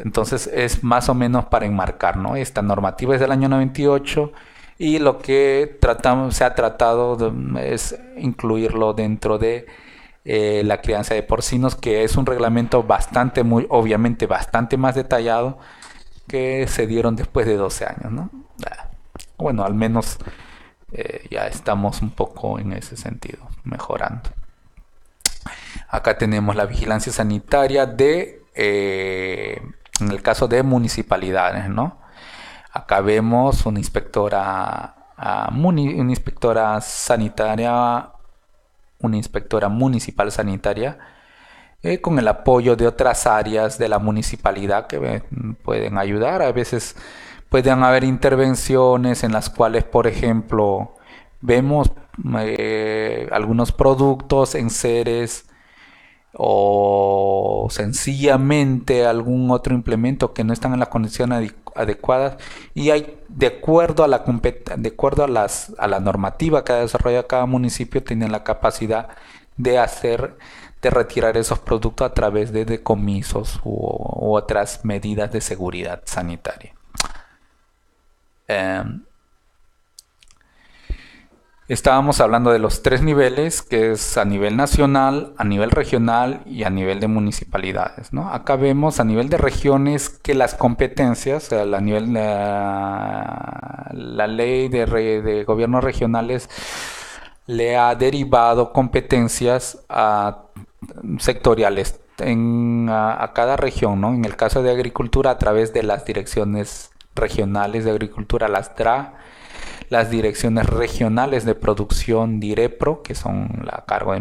Entonces es más o menos para enmarcar, ¿no? Esta normativa es del año 98 y lo que se ha tratado es incluirlo dentro de la crianza de porcinos, que es un reglamento obviamente bastante más detallado, que se dieron después de 12 años, ¿no? Bueno, al menos ya estamos un poco en ese sentido, mejorando. Acá tenemos la vigilancia sanitaria en el caso de municipalidades, ¿no? Acá vemos una inspectora sanitaria, una inspectora municipal sanitaria, con el apoyo de otras áreas de la municipalidad que pueden ayudar. A veces pueden haber intervenciones en las cuales, por ejemplo, vemos algunos productos, enseres o sencillamente algún otro implemento que no están en las condiciones adecuadas, y de acuerdo a la normativa que ha desarrollado cada municipio, tienen la capacidad de retirar esos productos a través de decomisos u otras medidas de seguridad sanitaria. Estábamos hablando de los 3 niveles, que es a nivel nacional, a nivel regional y a nivel de municipalidades, ¿no? Acá vemos a nivel de regiones que las competencias, la ley de gobiernos regionales le ha derivado competencias sectoriales a cada región, ¿no? En el caso de agricultura, a través de las direcciones regionales de agricultura, las DRA, las direcciones regionales de producción, DIREPRO, que son a cargo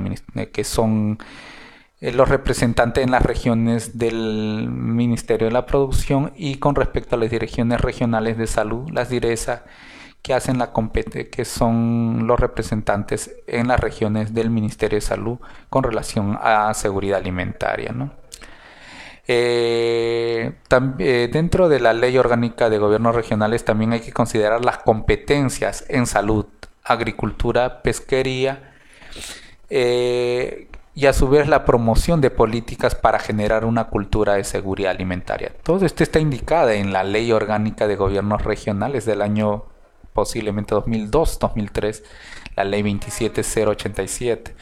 que son los representantes en las regiones del Ministerio de la Producción, y con respecto a las direcciones regionales de salud, las DIRESA, que son los representantes en las regiones del Ministerio de Salud con relación a seguridad alimentaria, ¿no? Dentro de la Ley Orgánica de Gobiernos Regionales también hay que considerar las competencias en salud, agricultura, pesquería, y a su vez la promoción de políticas para generar una cultura de seguridad alimentaria. Todo esto está indicado en la Ley Orgánica de Gobiernos Regionales del año posiblemente 2002-2003, la Ley 27087.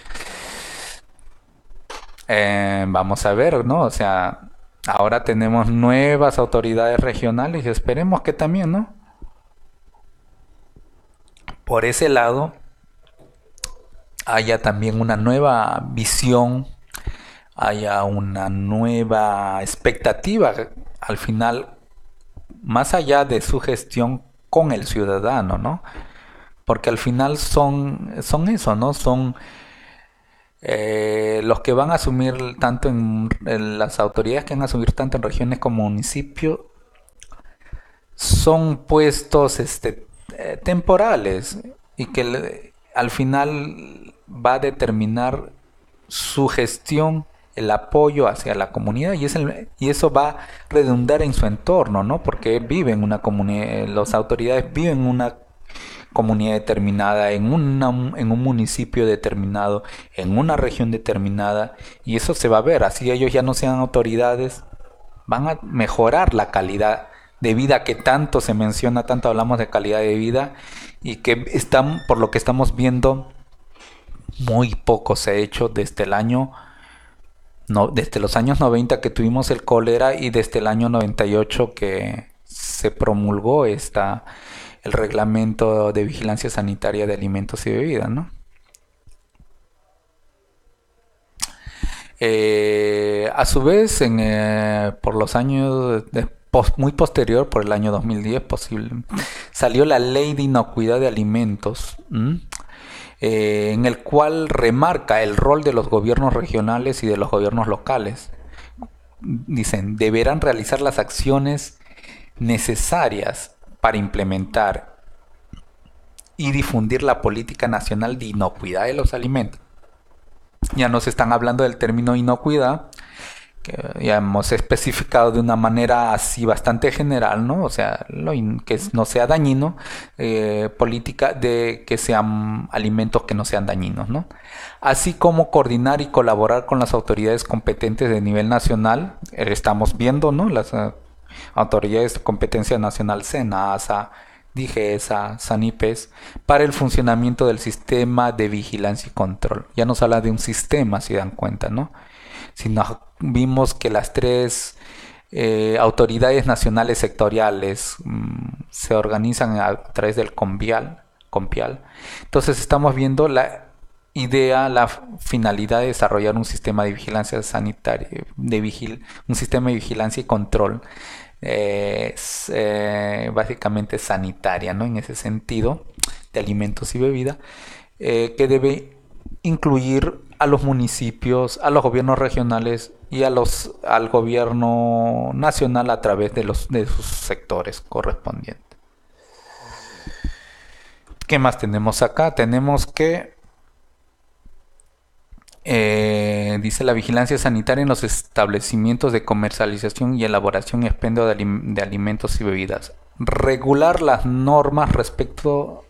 Vamos a ver, ¿no? O sea, ahora tenemos nuevas autoridades regionales y esperemos que también, ¿no? Por ese lado haya también una nueva visión, haya una nueva expectativa, al final, más allá de su gestión con el ciudadano, ¿no? Porque al final son eso, ¿no? Son los que van a asumir tanto en las autoridades que van a asumir tanto en regiones como municipios, son puestos temporales, y que al final va a determinar su gestión, el apoyo hacia la comunidad, y eso va a redundar en su entorno, ¿no? Porque viven una comunidad, las autoridades viven en una comunidad determinada, en un municipio determinado, en una región determinada, y eso se va a ver. Así ellos ya no sean autoridades, van a mejorar la calidad de vida que tanto se menciona, tanto hablamos de calidad de vida y que están, por lo que estamos viendo, muy poco se ha hecho desde el año no, desde los años 90 que tuvimos el cólera y desde el año 98 que se promulgó el reglamento de vigilancia sanitaria de alimentos y bebidas, ¿no? A su vez, por los años muy posterior, por el año 2010 posible, salió la Ley de Inocuidad de Alimentos, en el cual remarca el rol de los gobiernos regionales y de los gobiernos locales. Dicen, deberán realizar las acciones necesarias para implementar y difundir la política nacional de inocuidad de los alimentos. Ya nos están hablando del término inocuidad, que ya hemos especificado de una manera así bastante general, ¿no? O sea, que no sea dañino, política de que sean alimentos que no sean dañinos, ¿no? Así como coordinar y colaborar con las autoridades competentes de nivel nacional. Estamos viendo, ¿no? Las autoridades de competencia nacional, SENASA, DIGESA, SANIPES, para el funcionamiento del sistema de vigilancia y control. Ya nos habla de un sistema, si dan cuenta, ¿no? Si nos vimos que las tres autoridades nacionales sectoriales se organizan a través del COMPIAL, entonces estamos viendo la idea, la finalidad de desarrollar un sistema de vigilancia sanitaria, un sistema de vigilancia y control, básicamente sanitaria, ¿no? En ese sentido, de alimentos y bebidas, que debe incluir a los municipios, a los gobiernos regionales y al gobierno nacional a través de sus sectores correspondientes. ¿Qué más tenemos acá? Tenemos que dice la vigilancia sanitaria en los establecimientos de comercialización y elaboración y expendio de alimentos y bebidas. Regular las normas respecto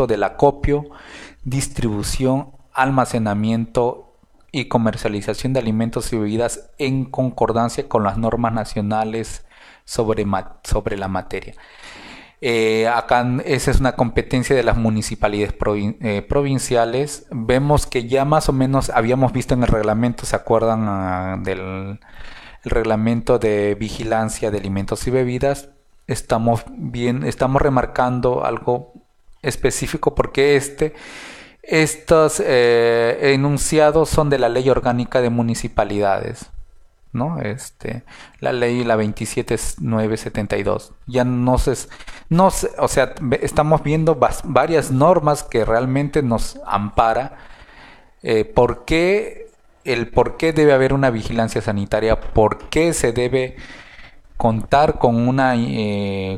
del acopio, distribución, almacenamiento y comercialización de alimentos y bebidas en concordancia con las normas nacionales sobre la materia. Acá esa es una competencia de las municipalidades provinciales. Vemos que ya más o menos habíamos visto en el reglamento, ¿se acuerdan del el reglamento de vigilancia de alimentos y bebidas? Estamos remarcando algo específico porque estos enunciados son de la Ley Orgánica de Municipalidades, ¿no? La ley, la 27972. Ya o sea, estamos viendo varias normas que realmente nos ampara. ¿Por qué debe haber una vigilancia sanitaria? ¿Por qué se debe contar con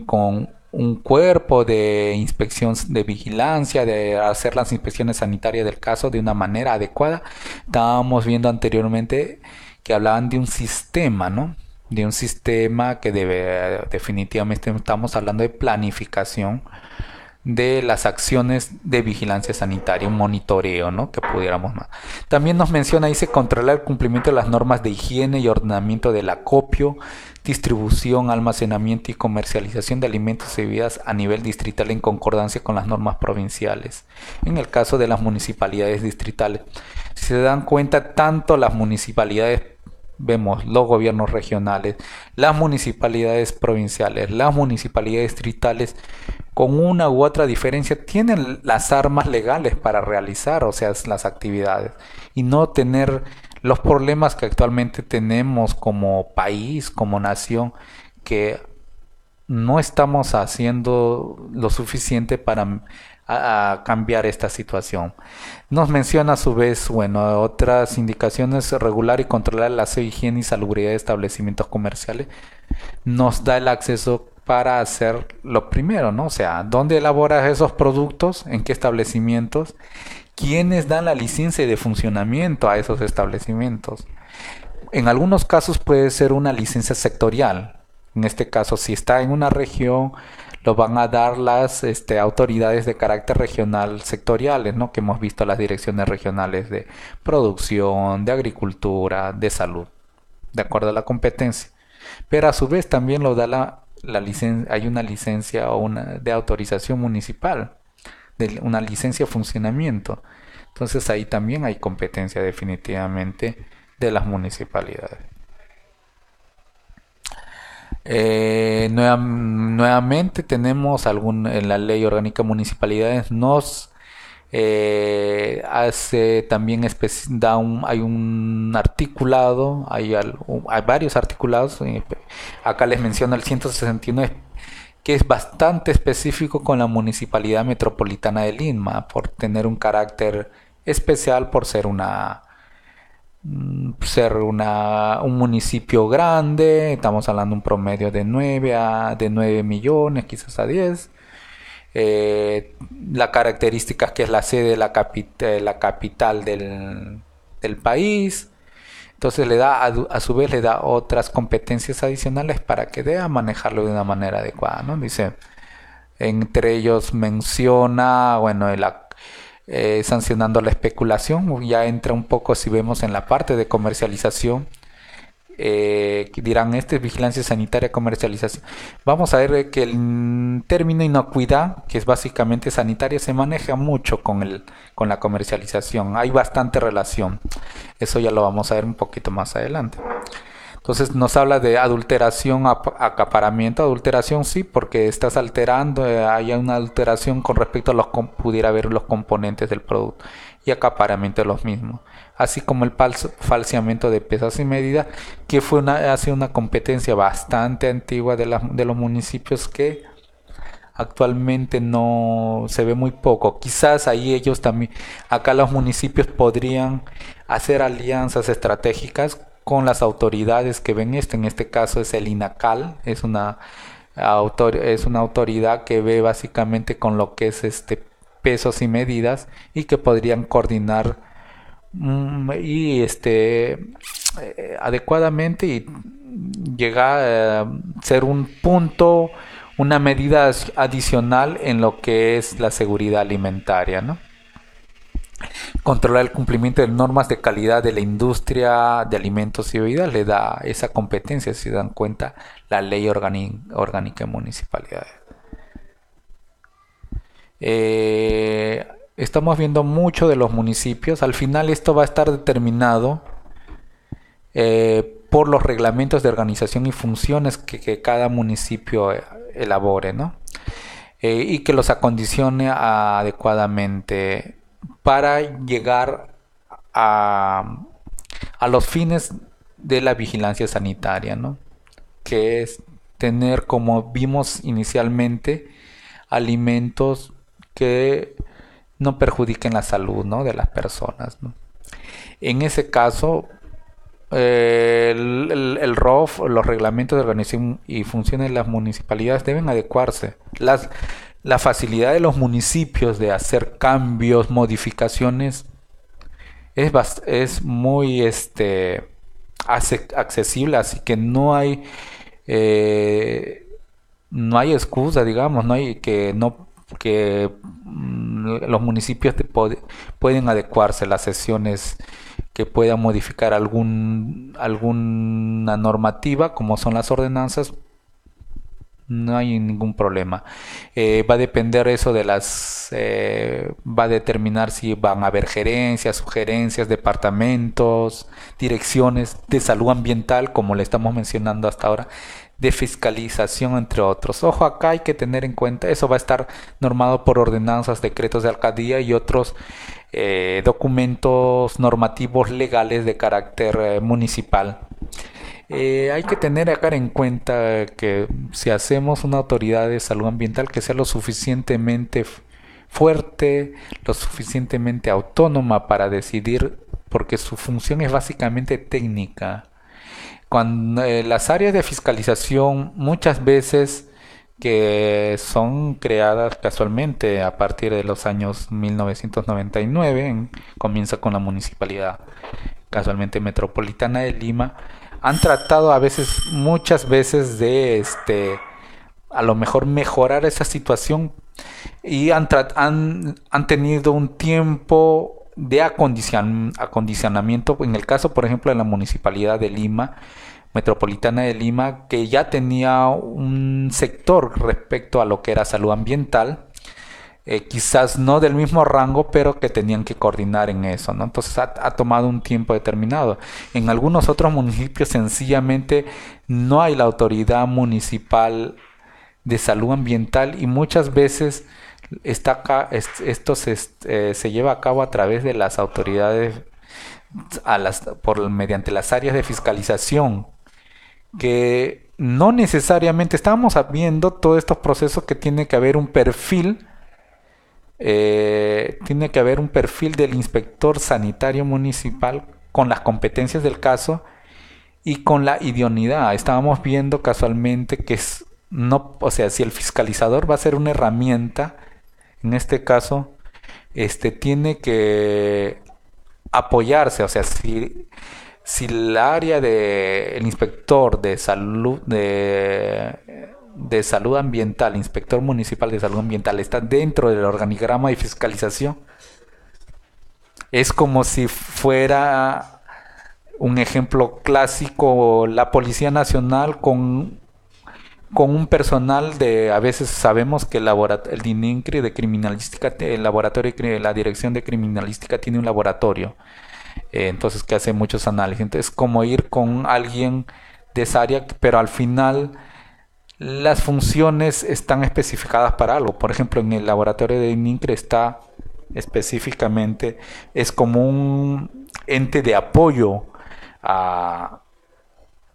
con un cuerpo de inspección, de vigilancia, de hacer las inspecciones sanitarias del caso de una manera adecuada? Estábamos viendo anteriormente que hablaban de un sistema, ¿no? De un sistema que definitivamente estamos hablando de planificación de las acciones de vigilancia sanitaria, un monitoreo, ¿no? Que pudiéramos más. También nos menciona, dice, controlar el cumplimiento de las normas de higiene y ordenamiento del acopio, distribución, almacenamiento y comercialización de alimentos y bebidas a nivel distrital en concordancia con las normas provinciales. En el caso de las municipalidades distritales, si se dan cuenta, tanto las municipalidades, vemos los gobiernos regionales, las municipalidades provinciales, las municipalidades distritales, con una u otra diferencia, tienen las armas legales para realizar, o sea, las actividades, y no tener los problemas que actualmente tenemos como país, como nación, que no estamos haciendo lo suficiente para cambiar esta situación. Nos menciona a su vez, bueno, otras indicaciones: regular y controlar el aseo, higiene y salubridad de establecimientos comerciales. Nos da el acceso para hacer lo primero, ¿no? O sea, ¿dónde elaboras esos productos? ¿En qué establecimientos? ¿Quiénes dan la licencia de funcionamiento a esos establecimientos? En algunos casos puede ser una licencia sectorial. En este caso, si está en una región, lo van a dar las autoridades de carácter regional sectoriales, ¿no? Que hemos visto las direcciones regionales de producción, de agricultura, de salud, de acuerdo a la competencia. Pero a su vez también lo da hay una licencia o una de autorización municipal, de una licencia de funcionamiento. Entonces ahí también hay competencia definitivamente de las municipalidades. Nuevamente tenemos en la ley orgánica de municipalidades nos hace también hay un articulado, hay varios articulados, acá les menciono el 169, que es bastante específico con la Municipalidad Metropolitana de Lima, por tener un carácter especial, por ser un municipio grande. Estamos hablando de un promedio de 9 millones, quizás a 10. La característica que es la sede de la capital del país. Entonces a su vez le da otras competencias adicionales para que deba manejarlo de una manera adecuada, ¿no? Dice, entre ellos menciona, bueno, sancionando la especulación. Ya entra un poco, si vemos en la parte de comercialización, que dirán, este es vigilancia sanitaria, comercialización. Vamos a ver que el término inocuidad, que es básicamente sanitaria, se maneja mucho con la comercialización. Hay bastante relación. Eso ya lo vamos a ver un poquito más adelante. Entonces nos habla de adulteración, acaparamiento. Adulteración sí, porque estás alterando, hay una adulteración con respecto a pudiera haber los componentes del producto, y acaparamiento de los mismos. Así como el falseamiento de pesas y medidas, que hace una competencia bastante antigua de los municipios, que actualmente no se ve muy poco. Quizás ahí ellos también, acá los municipios podrían hacer alianzas estratégicas con las autoridades que ven esto. En este caso es el INACAL, es una autoridad que ve básicamente con lo que es pesos y medidas, y que podrían coordinar adecuadamente, y llegar a ser un punto, una medida adicional en lo que es la seguridad alimentaria, ¿no? Controlar el cumplimiento de normas de calidad de la industria de alimentos y bebidas, le da esa competencia, si dan cuenta, la ley orgánica de municipalidades. Estamos viendo mucho de los municipios. Al final esto va a estar determinado por los reglamentos de organización y funciones que cada municipio elabore, ¿no? Y que los acondicione adecuadamente para llegar a los fines de la vigilancia sanitaria, ¿no? Que es tener, como vimos inicialmente, alimentos que no perjudiquen la salud, ¿no?, de las personas, ¿no? En ese caso, el ROF, los reglamentos de organización y funciones de las municipalidades, deben adecuarse. La facilidad de los municipios de hacer cambios, modificaciones, es muy accesible, así que no hay excusa, digamos, no hay que los municipios pueden adecuarse las sesiones que puedan modificar alguna normativa, como son las ordenanzas. No hay ningún problema. Va a depender eso va a determinar si van a haber gerencias, sugerencias, departamentos, direcciones de salud ambiental, como le estamos mencionando hasta ahora, de fiscalización, entre otros. Ojo, acá hay que tener en cuenta, eso va a estar normado por ordenanzas, decretos de alcaldía y otros documentos normativos legales de carácter municipal. Hay que tener acá en cuenta que si hacemos una autoridad de salud ambiental que sea lo suficientemente fuerte, lo suficientemente autónoma para decidir, porque su función es básicamente técnica. Cuando las áreas de fiscalización, muchas veces, que son creadas casualmente a partir de los años 1999, comienza con la Municipalidad casualmente Metropolitana de Lima, han tratado muchas veces de a lo mejor mejorar esa situación, y han tenido un tiempo de acondicionamiento. En el caso, por ejemplo, de la Municipalidad de Lima, Metropolitana de Lima, que ya tenía un sector respecto a lo que era salud ambiental, quizás no del mismo rango, pero que tenían que coordinar en eso, ¿no? Entonces ha tomado un tiempo determinado. En algunos otros municipios sencillamente no hay la autoridad municipal de salud ambiental y muchas veces esto se lleva a cabo a través de las autoridades mediante las áreas de fiscalización, que no necesariamente estamos viendo todos estos procesos, que tiene que haber un perfil del inspector sanitario municipal con las competencias del caso y con la idoneidad. Estábamos viendo casualmente que no, o sea, si el fiscalizador va a ser una herramienta, en este caso, tiene que apoyarse, o sea, si el área del inspector de salud ambiental, inspector municipal de salud ambiental, está dentro del organigrama de fiscalización, es como si fuera un ejemplo clásico la Policía Nacional con un personal a veces sabemos que el DININCRI de criminalística, el laboratorio, la dirección de criminalística tiene un laboratorio, entonces que hace muchos análisis. Entonces, como ir con alguien de esa área, pero al final las funciones están especificadas para algo. Por ejemplo, en el laboratorio de DININCRI está específicamente, es como un ente de apoyo a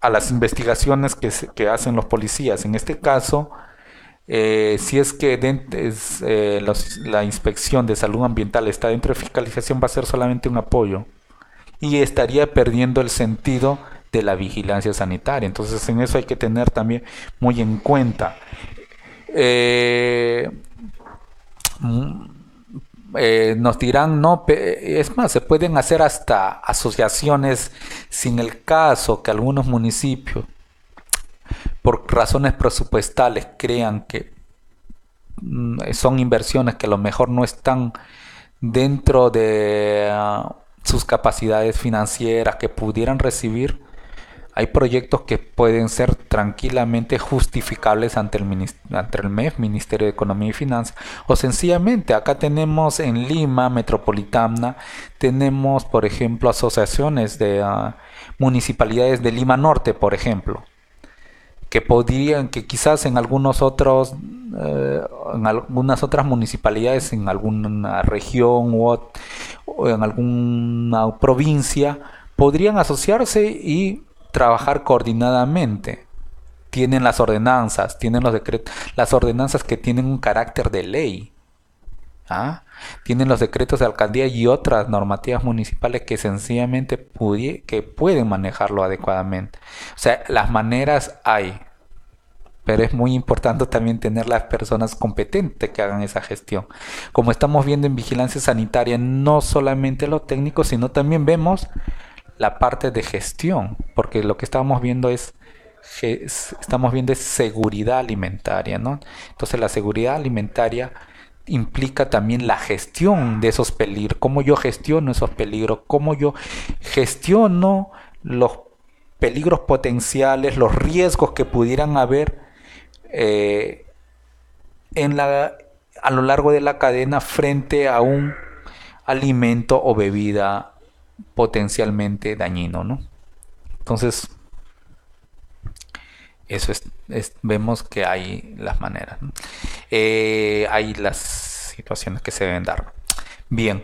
las investigaciones que hacen los policías. En este caso, si es que la inspección de salud ambiental está dentro de fiscalización, va a ser solamente un apoyo y estaría perdiendo el sentido de la vigilancia sanitaria. Entonces, en eso hay que tener también muy en cuenta. Nos dirán, no, es más, se pueden hacer hasta asociaciones sin el caso que algunos municipios, por razones presupuestales, crean que son inversiones que a lo mejor no están dentro de sus capacidades financieras que pudieran recibir. Hay proyectos que pueden ser tranquilamente justificables ante el MEF, Ministerio de Economía y Finanzas, o sencillamente acá tenemos en Lima Metropolitana, tenemos por ejemplo asociaciones de municipalidades de Lima Norte, por ejemplo, que quizás en algunas otras municipalidades, en alguna región o en alguna provincia, podrían asociarse y trabajar coordinadamente. Tienen las ordenanzas, tienen los decretos, las ordenanzas que tienen un carácter de ley. Tienen los decretos de alcaldía y otras normativas municipales que sencillamente pueden manejarlo adecuadamente. O sea, las maneras hay, pero es muy importante también tener las personas competentes que hagan esa gestión. Como estamos viendo en vigilancia sanitaria, no solamente lo técnico, sino también vemos la parte de gestión, porque lo que estamos viendo es seguridad alimentaria, ¿no? Entonces la seguridad alimentaria implica también la gestión de esos peligros, cómo yo gestiono esos peligros, cómo yo gestiono los peligros potenciales, los riesgos que pudieran haber a lo largo de la cadena frente a un alimento o bebida potencialmente dañino, ¿no? Entonces, eso vemos que hay las maneras, ¿no? Hay las situaciones que se deben dar. Bien,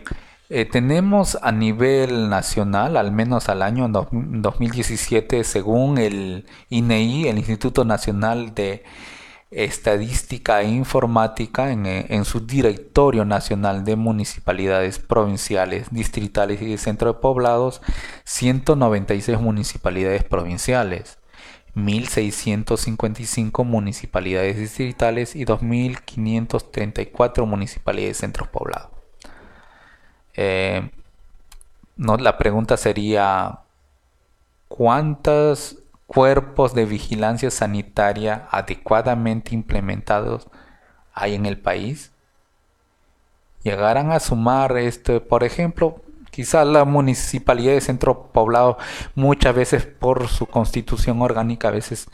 tenemos a nivel nacional, al menos al año 2017, según el INEI, el Instituto Nacional de Estadística e Informática, en su Directorio Nacional de Municipalidades Provinciales, Distritales y de Centro de Poblados, 196 municipalidades provinciales, 1.655 municipalidades distritales y 2.534 municipalidades de centros poblados. La pregunta sería, ¿cuántos cuerpos de vigilancia sanitaria adecuadamente implementados hay en el país? Llegarán a sumar por ejemplo, Quizás la municipalidad de centro poblado muchas veces por su constitución orgánica a veces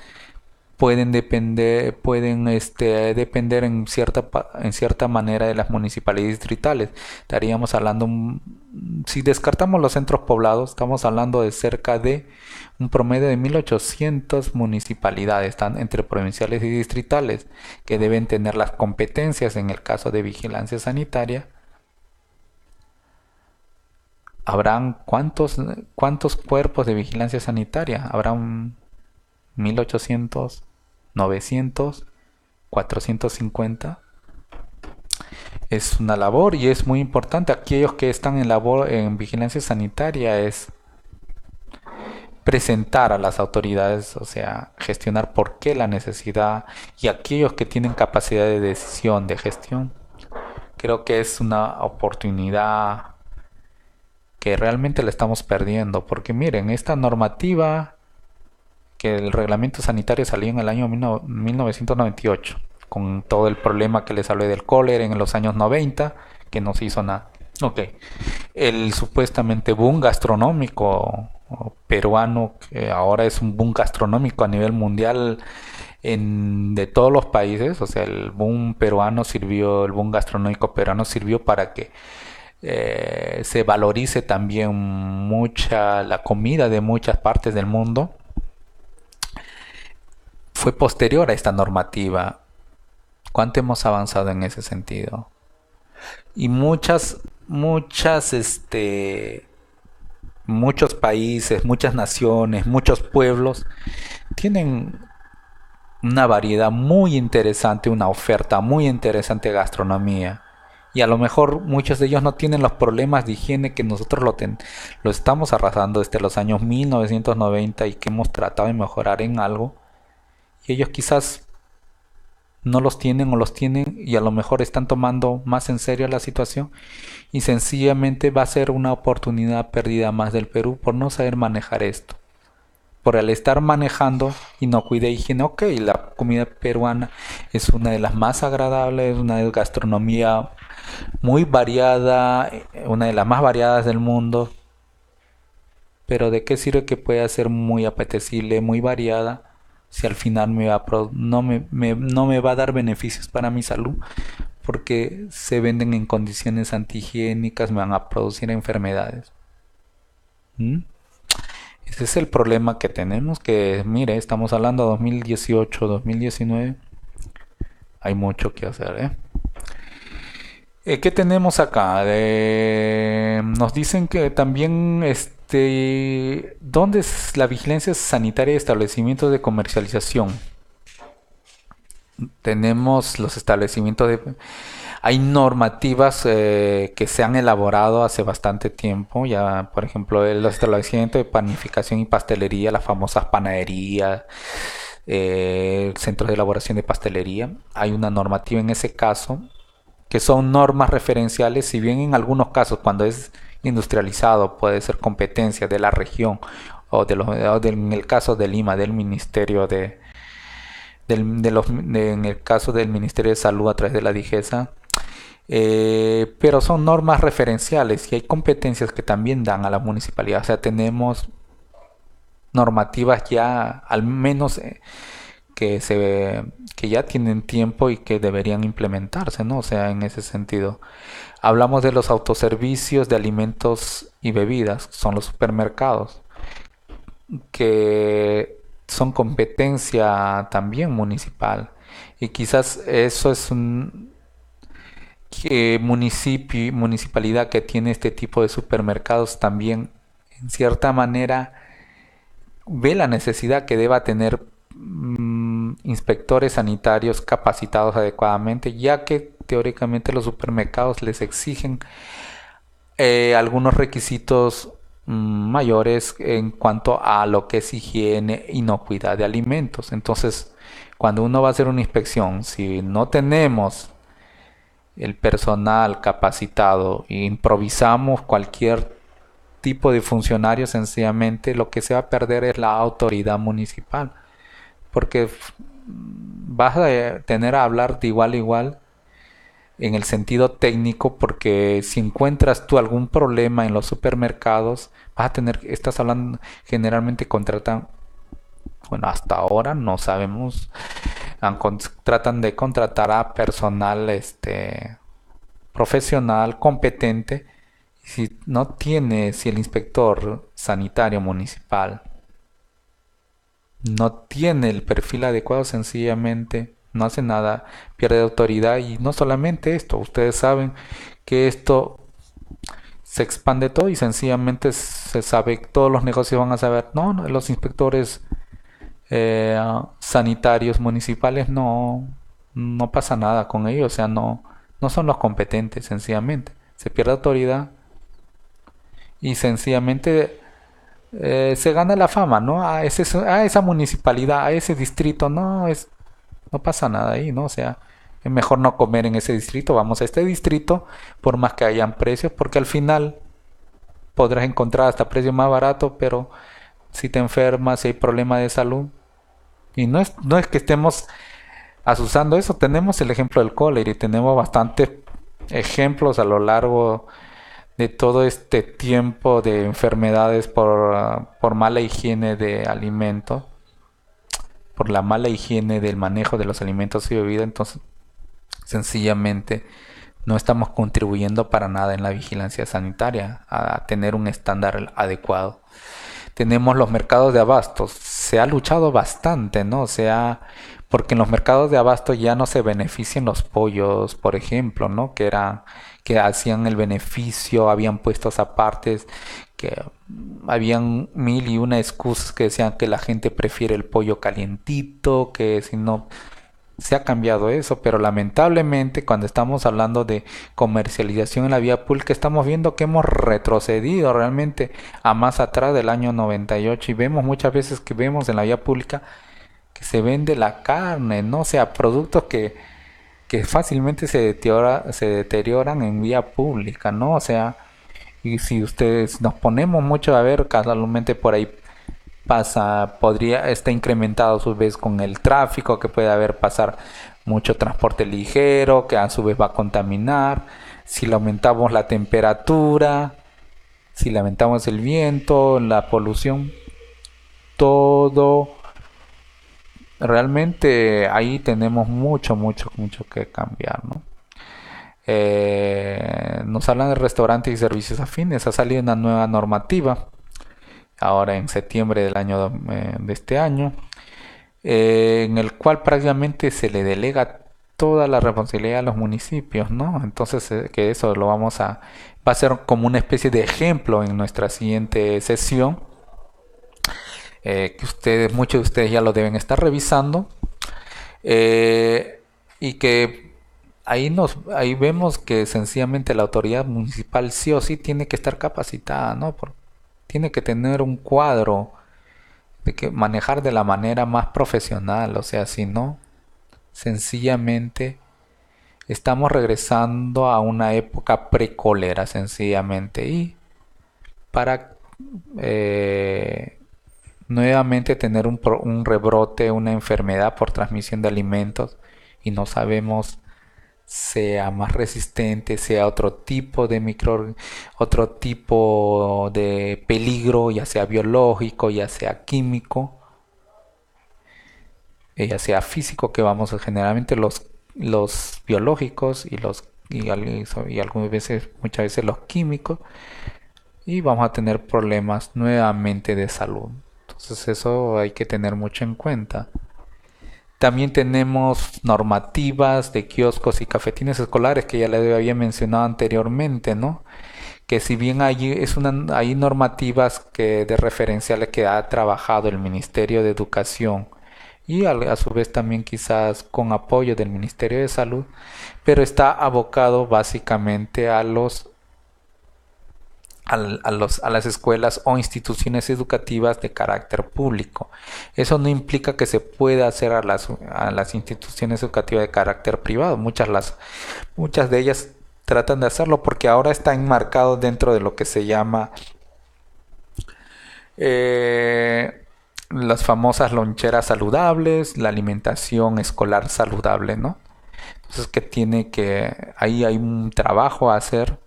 pueden depender en cierta manera de las municipalidades distritales. Estaríamos hablando, si descartamos los centros poblados, estamos hablando de cerca de un promedio de 1800 municipalidades, están entre provinciales y distritales, que deben tener las competencias en el caso de vigilancia sanitaria. ¿Habrán cuántos cuerpos de vigilancia sanitaria? ¿Habrán 1800, 900, 450? Es una labor y es muy importante. Aquellos que están en labor en vigilancia sanitaria es presentar a las autoridades, o sea, gestionar por qué la necesidad, y aquellos que tienen capacidad de decisión, de gestión. Creo que es una oportunidad que realmente la estamos perdiendo, porque miren, esta normativa, que el reglamento sanitario salió en el año 1998, con todo el problema que les hablé del cólera en los años 90, que no se hizo nada. Ok, el supuestamente boom gastronómico peruano, que ahora es un boom gastronómico a nivel mundial de todos los países, o sea, el boom gastronómico peruano sirvió para que se valorice también mucha la comida de muchas partes del mundo. Fue posterior a esta normativa. ¿Cuánto hemos avanzado en ese sentido? Y muchos países, muchas naciones, muchos pueblos tienen una variedad muy interesante, una oferta muy interesante de gastronomía. Y a lo mejor muchos de ellos no tienen los problemas de higiene que nosotros lo estamos arrasando desde los años 1990 y que hemos tratado de mejorar en algo. Y ellos quizás no los tienen o los tienen y a lo mejor están tomando más en serio la situación, y sencillamente va a ser una oportunidad perdida más del Perú por no saber manejar esto. Por el estar manejando inocuidad e higiene, ok, la comida peruana es una de las más agradables, una de gastronomía muy variada, una de las más variadas del mundo, pero ¿de qué sirve que pueda ser muy apetecible, muy variada, si al final no me va a dar beneficios para mi salud? Porque se venden en condiciones antihigiénicas, me van a producir enfermedades. ¿Mm? Ese es el problema que tenemos, que mire, estamos hablando de 2018, 2019. Hay mucho que hacer, ¿eh? ¿Qué tenemos acá? Nos dicen que también, ¿dónde es la vigilancia sanitaria de establecimientos de comercialización? Tenemos los establecimientos Hay normativas que se han elaborado hace bastante tiempo, ya por ejemplo los establecimientos de panificación y pastelería, las famosas panaderías, centros de elaboración de pastelería. Hay una normativa en ese caso, que son normas referenciales, si bien en algunos casos cuando es industrializado puede ser competencia de la región en el caso de Lima, del Ministerio en el caso del Ministerio de Salud a través de la DIGESA, pero son normas referenciales y hay competencias que también dan a la municipalidad. O sea, tenemos normativas ya, al menos que ya tienen tiempo y que deberían implementarse, ¿no? O sea, en ese sentido. Hablamos de los autoservicios de alimentos y bebidas, son los supermercados, que son competencia también municipal. Y quizás eso es municipalidad que tiene este tipo de supermercados también, en cierta manera, ve la necesidad que deba tener inspectores sanitarios capacitados adecuadamente, ya que teóricamente los supermercados les exigen algunos requisitos mayores en cuanto a lo que es higiene, inocuidad de alimentos. Entonces, cuando uno va a hacer una inspección, si no tenemos el personal capacitado e improvisamos cualquier tipo de funcionario, sencillamente lo que se va a perder es la autoridad municipal, porque vas a tener a hablar de igual a igual en el sentido técnico, porque si encuentras tú algún problema en los supermercados, vas a tener, estás hablando, generalmente contratan, bueno, hasta ahora no sabemos, tratan de contratar a personal profesional, competente. Si no tiene, si el inspector sanitario municipal no tiene el perfil adecuado, sencillamente no hace nada, pierde autoridad. Y no solamente esto, ustedes saben que esto se expande todo y sencillamente se sabe, todos los negocios van a saber, no, no, los inspectores sanitarios municipales no pasa nada con ellos, o sea, no son los competentes, sencillamente. Se pierde autoridad y sencillamente se gana la fama, ¿no? A esa municipalidad, a ese distrito, no pasa nada ahí, ¿no? O sea, es mejor no comer en ese distrito, vamos a este distrito, por más que hayan precios, porque al final podrás encontrar hasta precio más barato, pero si te enfermas, si hay problema de salud, y no es que estemos asusando eso, tenemos el ejemplo del cólera y tenemos bastantes ejemplos a lo largo de todo este tiempo de enfermedades por mala higiene de alimentos, por la mala higiene del manejo de los alimentos y bebidas. Entonces sencillamente no estamos contribuyendo para nada en la vigilancia sanitaria a tener un estándar adecuado. Tenemos los mercados de abastos, se ha luchado bastante, ¿no? O sea, porque en los mercados de abasto ya no se benefician los pollos, por ejemplo, ¿no? Que hacían el beneficio, habían puestos apartes, que habían mil y una excusas que decían que la gente prefiere el pollo calientito, que si no, se ha cambiado eso, pero lamentablemente cuando estamos hablando de comercialización en la vía pública estamos viendo que hemos retrocedido realmente a más atrás del año 98 y vemos muchas veces que vemos en la vía pública que se vende la carne, no, o sea, productos que fácilmente se deterioran en vía pública, ¿no? O sea, y si ustedes nos ponemos mucho a ver, casualmente por ahí está incrementado a su vez con el tráfico, que puede haber pasar mucho transporte ligero, que a su vez va a contaminar. Si le aumentamos la temperatura, si le aumentamos el viento, la polución, todo, realmente ahí tenemos mucho que cambiar, ¿no? Nos hablan de restaurantes y servicios afines. Ha salido una nueva normativa ahora en septiembre de este año, en el cual prácticamente se le delega toda la responsabilidad a los municipios, ¿no? Entonces, que eso va a ser como una especie de ejemplo en nuestra siguiente sesión, que muchos de ustedes ya lo deben estar revisando, y que ahí vemos que sencillamente la autoridad municipal sí o sí tiene que estar capacitada, ¿no? Tiene que tener un cuadro de que manejar de la manera más profesional, o sea, si no, sencillamente estamos regresando a una época precólera, sencillamente, y para nuevamente tener un rebrote, una enfermedad por transmisión de alimentos, y no sabemos sea más resistente, sea otro tipo de peligro, ya sea biológico, ya sea químico, ya sea físico, que generalmente los biológicos y algunas veces, muchas veces los químicos, y vamos a tener problemas nuevamente de salud. Entonces eso hay que tener mucho en cuenta. También tenemos normativas de kioscos y cafetines escolares que ya les había mencionado anteriormente, ¿no? Que si bien hay normativas de referenciales que ha trabajado el Ministerio de Educación y a su vez también quizás con apoyo del Ministerio de Salud, pero está abocado básicamente a las escuelas o instituciones educativas de carácter público. Eso no implica que se pueda hacer a las instituciones educativas de carácter privado. Muchas de ellas tratan de hacerlo porque ahora está enmarcado dentro de lo que se llama las famosas loncheras saludables, la alimentación escolar saludable, ¿no? Entonces ahí hay un trabajo a hacer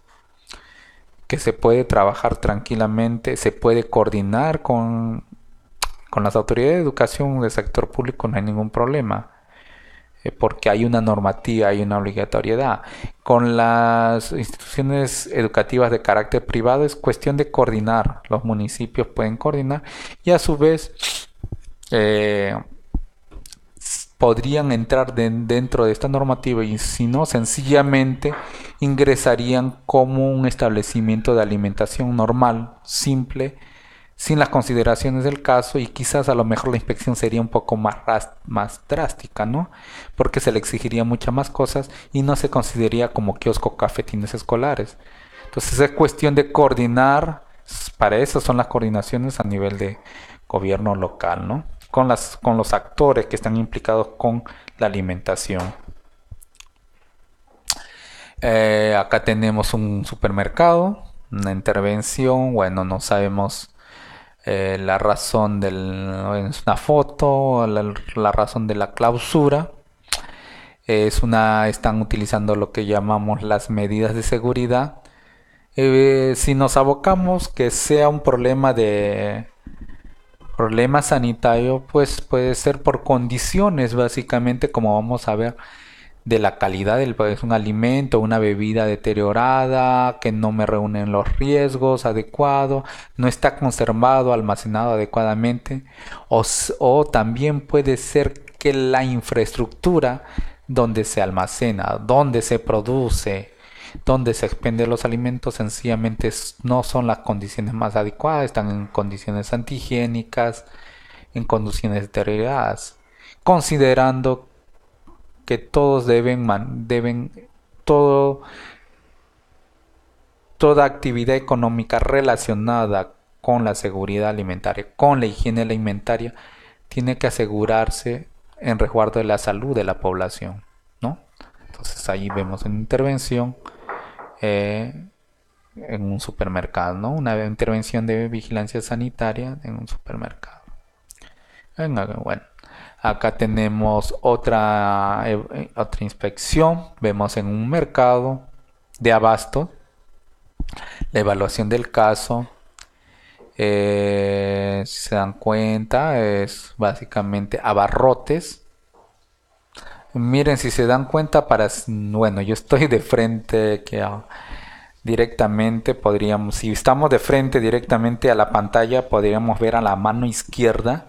que se puede trabajar tranquilamente, se puede coordinar con las autoridades de educación del sector público, no hay ningún problema, porque hay una normativa, hay una obligatoriedad. Con las instituciones educativas de carácter privado es cuestión de coordinar, los municipios pueden coordinar y a su vez eh, podrían entrar dentro de esta normativa y si no, sencillamente ingresarían como un establecimiento de alimentación normal, simple, sin las consideraciones del caso y quizás a lo mejor la inspección sería un poco más drástica, ¿no? Porque se le exigiría muchas más cosas y no se consideraría como kiosco cafetines escolares. Entonces es cuestión de coordinar, para eso son las coordinaciones a nivel de gobierno local, ¿no? Con los actores que están implicados con la alimentación. Acá tenemos un supermercado, una intervención, bueno, no sabemos la razón es una foto, la razón de la clausura. Están utilizando lo que llamamos las medidas de seguridad. Si nos abocamos que sea un problema sanitario, pues puede ser por condiciones, básicamente, como vamos a ver, de la calidad del pues, un alimento, una bebida deteriorada, que no me reúnen los riesgos adecuados, no está conservado, almacenado adecuadamente, o también puede ser que la infraestructura donde se almacena, donde se produce, donde se expenden los alimentos, sencillamente no son las condiciones más adecuadas, están en condiciones antihigiénicas, en condiciones deterioradas, considerando que todos todo, toda actividad económica relacionada con la seguridad alimentaria, con la higiene alimentaria, tiene que asegurarse en resguardo de la salud de la población, ¿no? Entonces ahí vemos una intervención en un supermercado, ¿no? Una intervención de vigilancia sanitaria en un supermercado. Bueno, acá tenemos otra inspección. Vemos en un mercado de abasto la evaluación del caso. Si se dan cuenta, es básicamente abarrotes. Miren, si se dan cuenta, bueno, yo estoy de frente directamente, si estamos de frente directamente a la pantalla, podríamos ver a la mano izquierda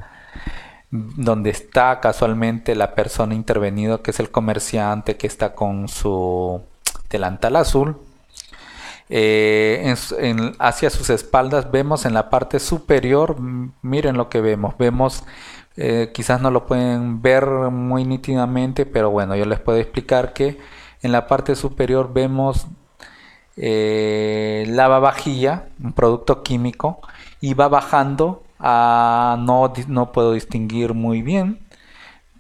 donde está casualmente la persona intervenida, que es el comerciante que está con su delantal azul. Hacia sus espaldas vemos en la parte superior, miren lo que vemos, quizás no lo pueden ver muy nítidamente, pero bueno, yo les puedo explicar que en la parte superior vemos lavavajilla, un producto químico, y va bajando no puedo distinguir muy bien.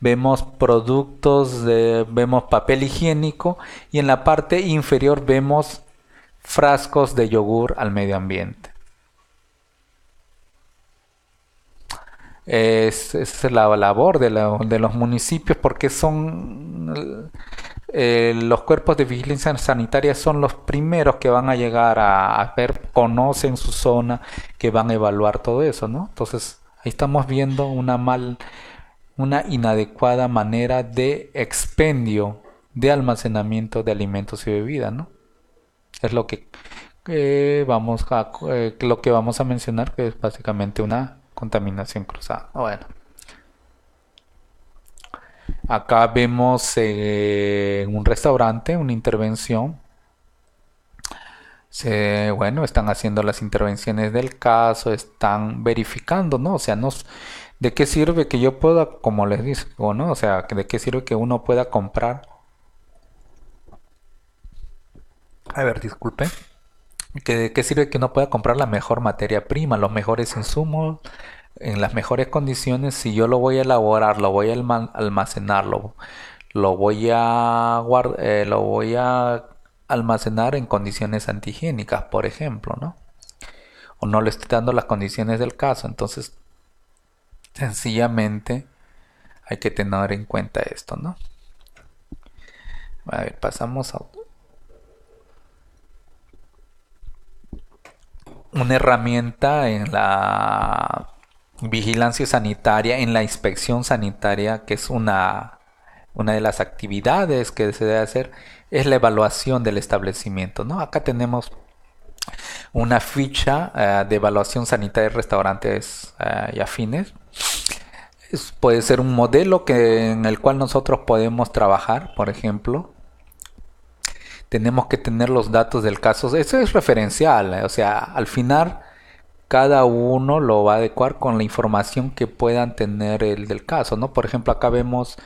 Vemos vemos papel higiénico y en la parte inferior vemos frascos de yogur al medio ambiente. Es la labor de los municipios porque son los cuerpos de vigilancia sanitaria son los primeros que van a llegar a ver, conocen su zona, que van a evaluar todo eso, ¿no? Entonces ahí estamos viendo una inadecuada manera de expendio, de almacenamiento de alimentos y bebidas, ¿no? Es lo que vamos a mencionar, que es básicamente una contaminación cruzada. Bueno. Acá vemos en un restaurante una intervención. Bueno, están haciendo las intervenciones del caso, están verificando, ¿no? O sea, ¿de qué sirve que yo pueda, como les digo, ¿no? O sea, ¿de qué sirve que uno pueda comprar? A ver, disculpe. ¿De qué sirve que uno pueda comprar la mejor materia prima, los mejores insumos, en las mejores condiciones si yo lo voy a elaborar, lo voy a almacenar, lo voy a almacenar en condiciones antihigiénicas, por ejemplo, ¿no? O no le estoy dando las condiciones del caso, entonces sencillamente hay que tener en cuenta esto, ¿no? A ver, pasamos a una herramienta en la vigilancia sanitaria, en la inspección sanitaria, que es una de las actividades que se debe hacer, es la evaluación del establecimiento, ¿no? Acá tenemos una ficha de evaluación sanitaria de restaurantes y afines. Puede ser un modelo en el cual nosotros podemos trabajar, por ejemplo. Tenemos que tener los datos del caso. Eso es referencial, o sea, al final cada uno lo va a adecuar con la información que puedan tener el del caso, ¿no? Por ejemplo, acá vemos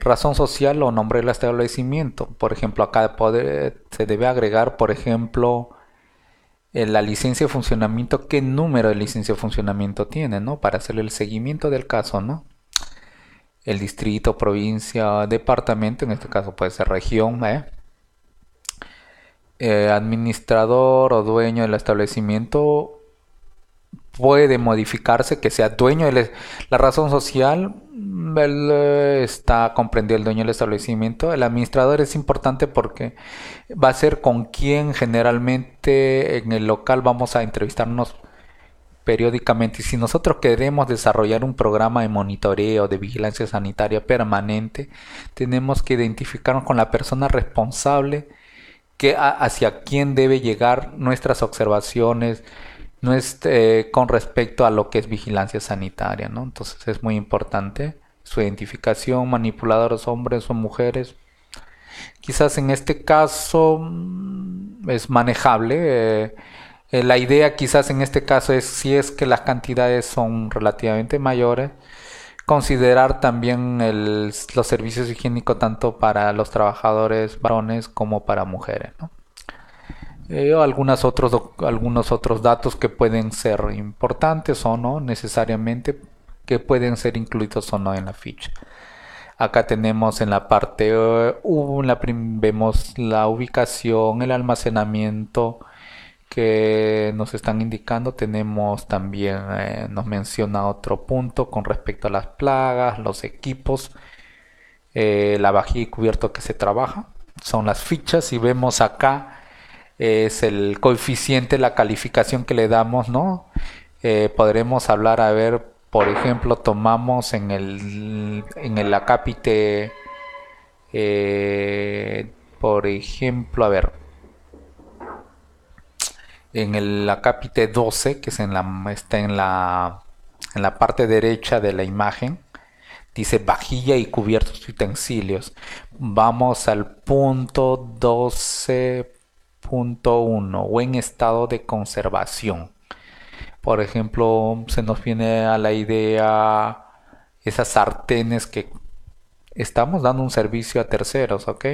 razón social o nombre del establecimiento. Por ejemplo, acá se debe agregar, por ejemplo, la licencia de funcionamiento, qué número de licencia de funcionamiento tiene, ¿no? Para hacer el seguimiento del caso, ¿no? El distrito, provincia, departamento, en este caso puede ser región, administrador o dueño del establecimiento puede modificarse que sea dueño de la razón social. Está comprendido el dueño del establecimiento. El administrador es importante porque va a ser con quien generalmente en el local vamos a entrevistarnos periódicamente. Y si nosotros queremos desarrollar un programa de monitoreo, de vigilancia sanitaria permanente, tenemos que identificarnos con la persona responsable hacia quién debe llegar nuestras observaciones con respecto a lo que es vigilancia sanitaria, ¿no? Entonces es muy importante su identificación, manipuladores hombres o mujeres. Quizás en este caso es manejable. La idea quizás en este caso es, si es que las cantidades son relativamente mayores, considerar también los servicios higiénicos tanto para los trabajadores varones como para mujeres, ¿no? Algunos otros datos que pueden ser importantes o no necesariamente, que pueden ser incluidos o no en la ficha. Acá tenemos en la parte vemos la ubicación, el almacenamiento que nos están indicando. Tenemos también, nos menciona otro punto con respecto a las plagas, los equipos, la vajilla y cubierto que se trabaja. Son las fichas y vemos acá es el coeficiente, la calificación que le damos, ¿no? Podremos hablar, a ver, por ejemplo, tomamos en el acápite, por ejemplo, a ver, en el acápite 12, que está en la parte derecha de la imagen, dice vajilla y cubiertos y utensilios. Vamos al punto 12.1, o en estado de conservación. Por ejemplo, se nos viene a la idea esas sartenes que estamos dando un servicio a terceros, ¿ok?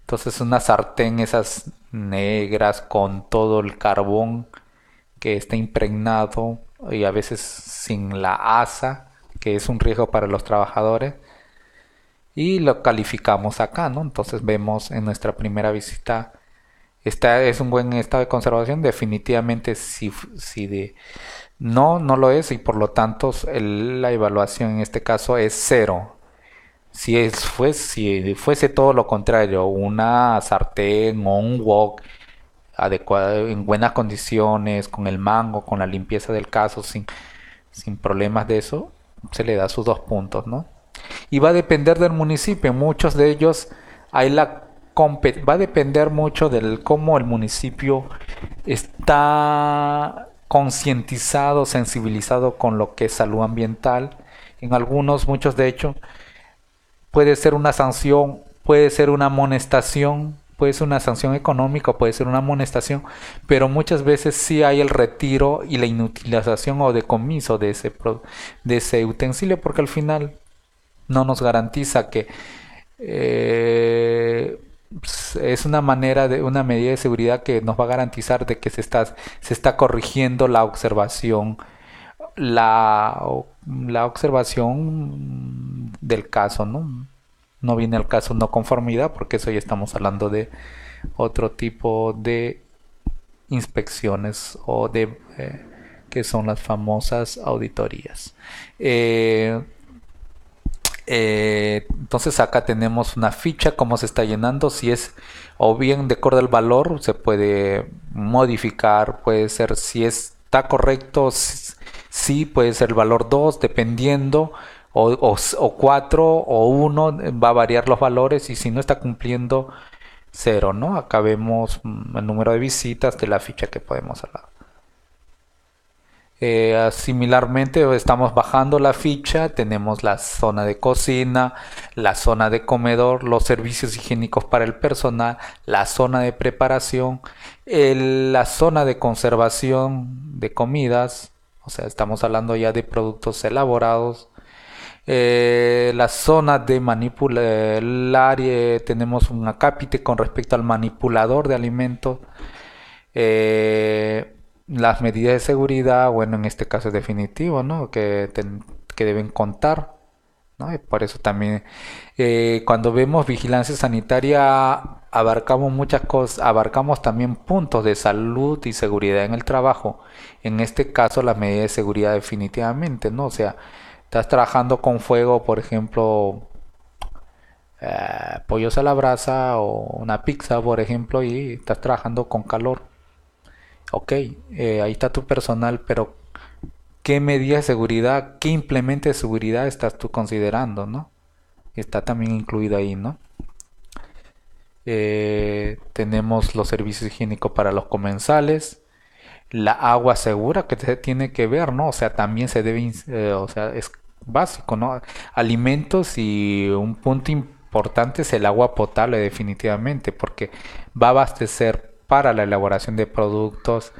Entonces una sartén, esas negras con todo el carbón que está impregnado y a veces sin la asa, que es un riesgo para los trabajadores, y lo calificamos acá, ¿no? Entonces vemos en nuestra primera visita, es un buen estado de conservación. Definitivamente si no lo es, y por lo tanto la evaluación en este caso es 0. Si fuese todo lo contrario, una sartén o un wok adecuado, en buenas condiciones, con el mango, con la limpieza del caso, sin problemas de eso, se le da sus 2 puntos, ¿no? Y va a depender del municipio. En muchos de ellos va a depender mucho del cómo el municipio está concientizado, sensibilizado con lo que es salud ambiental. En muchos de hecho, puede ser una sanción, puede ser una amonestación, puede ser una sanción económica, puede ser una amonestación, pero muchas veces sí hay el retiro y la inutilización o decomiso de ese utensilio, porque al final no nos garantiza que es una medida de seguridad que nos va a garantizar de que se está corrigiendo la observación, la observación del caso, ¿no? No viene al caso no conformidad, porque eso ya estamos hablando de otro tipo de inspecciones o de que son las famosas auditorías. Entonces acá tenemos una ficha, cómo se está llenando, si es o bien de acuerdo al valor, se puede modificar, puede ser si está correcto, sí, puede ser el valor 2 dependiendo, o 4 o 1, va a variar los valores y si no está cumpliendo 0, ¿no? Acá vemos el número de visitas de la ficha que podemos hablar. Similarmente estamos bajando la ficha, tenemos la zona de cocina, la zona de comedor, los servicios higiénicos para el personal, la zona de preparación, la zona de conservación de comidas, o sea, estamos hablando ya de productos elaborados, la zona de manipular, tenemos un acápite con respecto al manipulador de alimentos, las medidas de seguridad, bueno, en este caso es definitivo, ¿no? Que deben contar, ¿no? Y por eso también cuando vemos vigilancia sanitaria abarcamos muchas cosas, abarcamos también puntos de salud y seguridad en el trabajo. En este caso las medidas de seguridad definitivamente, ¿no? O sea, estás trabajando con fuego, por ejemplo, pollos a la brasa o una pizza, por ejemplo, y estás trabajando con calor. Ok, ahí está tu personal, pero ¿qué medidas de seguridad, qué implemento de seguridad estás tú considerando, no? Está también incluido ahí, ¿no? Tenemos los servicios higiénicos para los comensales, la agua segura que se tiene que ver, ¿no? O sea, también se debe, o sea, es básico, ¿no? Alimentos y un punto importante es el agua potable definitivamente, porque va a abastecer para la elaboración de productos,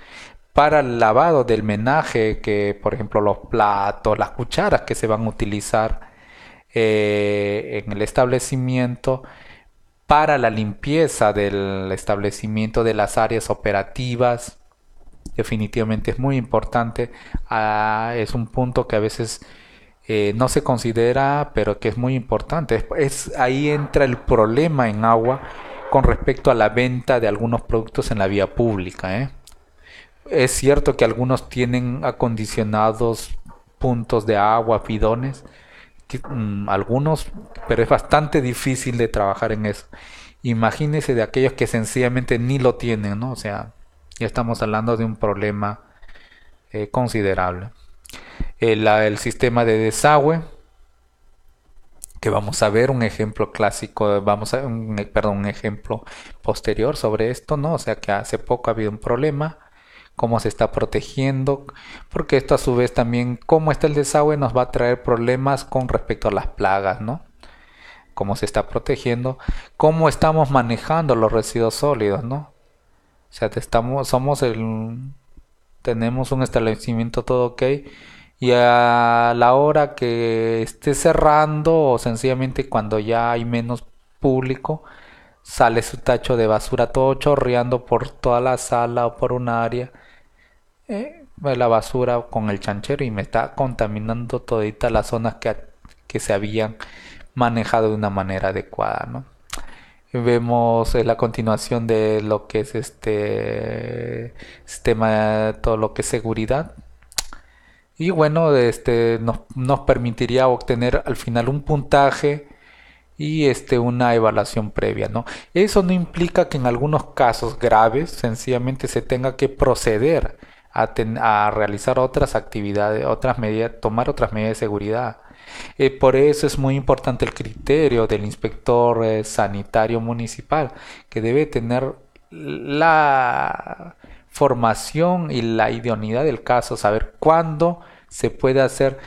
para el lavado del menaje, que por ejemplo los platos, las cucharas que se van a utilizar en el establecimiento, para la limpieza del establecimiento de las áreas operativas, definitivamente es muy importante. Es un punto que a veces no se considera, pero que es muy importante. Ahí entra el problema en agua con respecto a la venta de algunos productos en la vía pública, ¿eh? Es cierto que algunos tienen acondicionados puntos de agua, bidones, algunos, pero es bastante difícil de trabajar en eso. Imagínese de aquellos que sencillamente ni lo tienen, ¿no? O sea, ya estamos hablando de un problema considerable. El sistema de desagüe, que vamos a ver un ejemplo clásico, perdón, un ejemplo posterior sobre esto, ¿no? O sea que hace poco ha habido un problema, cómo se está protegiendo, porque esto a su vez también, cómo está el desagüe nos va a traer problemas con respecto a las plagas, ¿no? Cómo se está protegiendo, cómo estamos manejando los residuos sólidos, ¿no? O sea, tenemos un establecimiento todo ok, y a la hora que esté cerrando o sencillamente cuando ya hay menos público, sale su tacho de basura todo chorreando por toda la sala o por un área. La basura con el chanchero y me está contaminando todita las zonas que se habían manejado de una manera adecuada, ¿no? Vemos la continuación de lo que es este sistema, todo lo que es seguridad. Y bueno, nos permitiría obtener al final un puntaje y una evaluación previa, ¿no? Eso no implica que en algunos casos graves sencillamente se tenga que proceder a realizar otras actividades, otras medidas, tomar otras medidas de seguridad. Por eso es muy importante el criterio del inspector sanitario municipal, que debe tener la formación y la idoneidad del caso, saber cuándo se puede hacer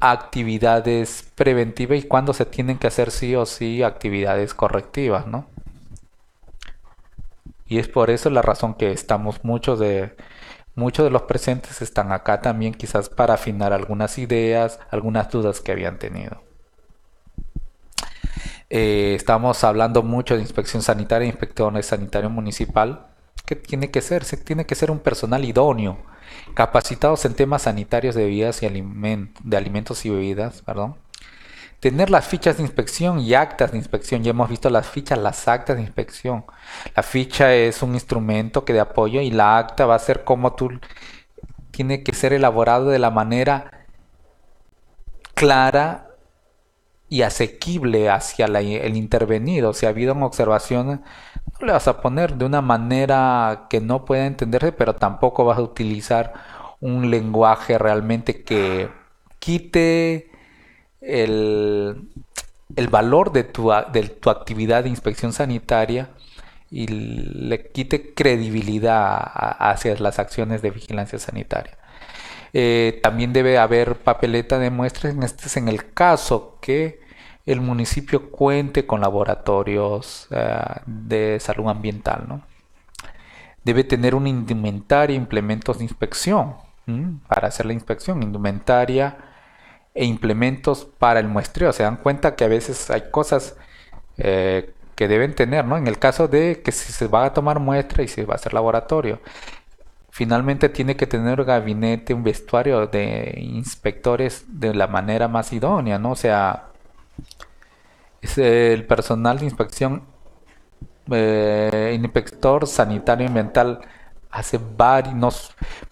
actividades preventivas y cuándo se tienen que hacer sí o sí actividades correctivas, ¿no? Y es por eso la razón que estamos muchos de los presentes están acá también quizás para afinar algunas ideas, algunas dudas que habían tenido. Estamos hablando mucho de inspección sanitaria, inspector sanitario municipal, que tiene que ser un personal idóneo, capacitados en temas sanitarios de bebidas y de alimentos y bebidas, perdón. Tener las fichas de inspección y actas de inspección. Ya hemos visto las fichas, las actas de inspección. La ficha es un instrumento que de apoyo y la acta va a ser como tú, tiene que ser elaborado de la manera clara y asequible hacia el intervenido. Si ha habido una observación, no le vas a poner de una manera que no pueda entenderse, pero tampoco vas a utilizar un lenguaje realmente que quite el, el valor de tu actividad de inspección sanitaria y le quite credibilidad hacia las acciones de vigilancia sanitaria. También debe haber papeleta de muestras, este es en el caso que el municipio cuente con laboratorios de salud ambiental, ¿no? Debe tener una indumentaria, implementos de inspección para hacer la inspección, indumentaria e implementos para el muestreo. Se dan cuenta que a veces hay cosas que deben tener, ¿no? En el caso de que si se va a tomar muestra y se va a hacer laboratorio, finalmente tiene que tener un gabinete, un vestuario de inspectores de la manera más idónea, ¿no? O sea, es el personal de inspección, inspector sanitario ambiental hace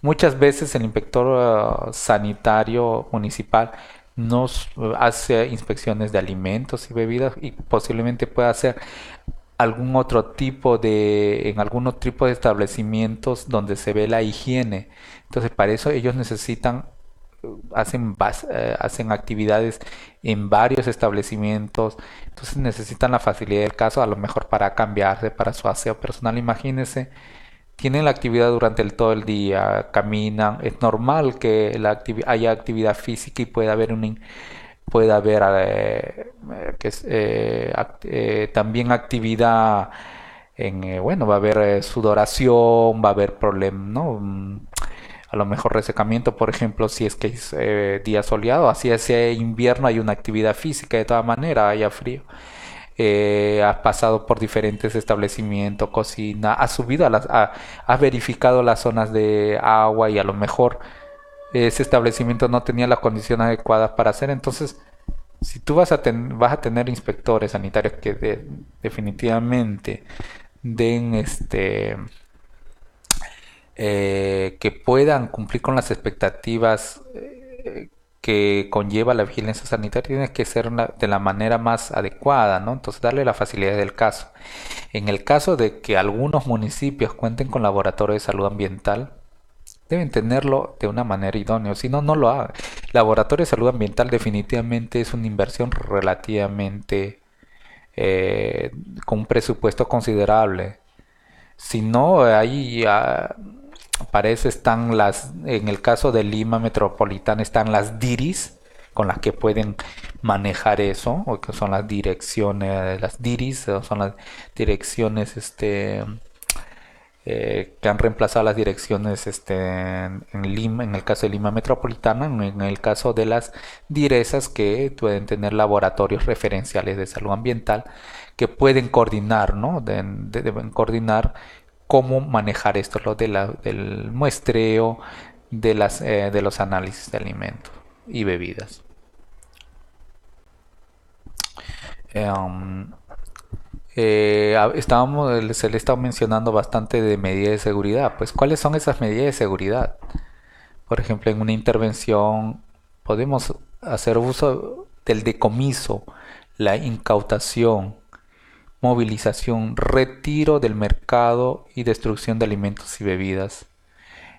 muchas veces el inspector sanitario municipal nos hace inspecciones de alimentos y bebidas y posiblemente pueda hacer en algún otro tipo de establecimientos donde se ve la higiene. Entonces, para eso ellos necesitan, hacen actividades en varios establecimientos, entonces necesitan la facilidad del caso, a lo mejor para cambiarse, para su aseo personal. Imagínense, tienen la actividad durante todo el día, caminan, es normal que haya actividad física y pueda haber también actividad bueno, va a haber sudoración, va a haber problemas, ¿no? A lo mejor resecamiento, por ejemplo, si es que es día soleado, así hacia invierno hay una actividad física de todas maneras, haya frío. Has pasado por diferentes establecimientos, cocina, has verificado las zonas de agua y a lo mejor ese establecimiento no tenía las condiciones adecuadas para hacer. Entonces, si tú vas a tener inspectores sanitarios que definitivamente den que puedan cumplir con las expectativas que conlleva la vigilancia sanitaria, tiene que ser de la manera más adecuada, ¿no? Entonces, darle la facilidad del caso. En el caso de que algunos municipios cuenten con laboratorio de salud ambiental, deben tenerlo de una manera idónea, si no, no lo hagan. Laboratorio de salud ambiental definitivamente es una inversión relativamente con un presupuesto considerable. Si no, ahí para eso están en el caso de Lima Metropolitana están las DIRIs con las que pueden manejar eso, o que son las direcciones, las DIRIs, son las direcciones que han reemplazado las direcciones en Lima, en el caso de Lima Metropolitana, en el caso de las DIRESAS que pueden tener laboratorios referenciales de salud ambiental que pueden coordinar, ¿no? Deben coordinar cómo manejar esto, del muestreo, de los análisis de alimentos y bebidas. Se le está mencionando bastante de medidas de seguridad. Pues, ¿cuáles son esas medidas de seguridad? Por ejemplo, en una intervención podemos hacer uso del decomiso, la incautación, movilización, retiro del mercado y destrucción de alimentos y bebidas.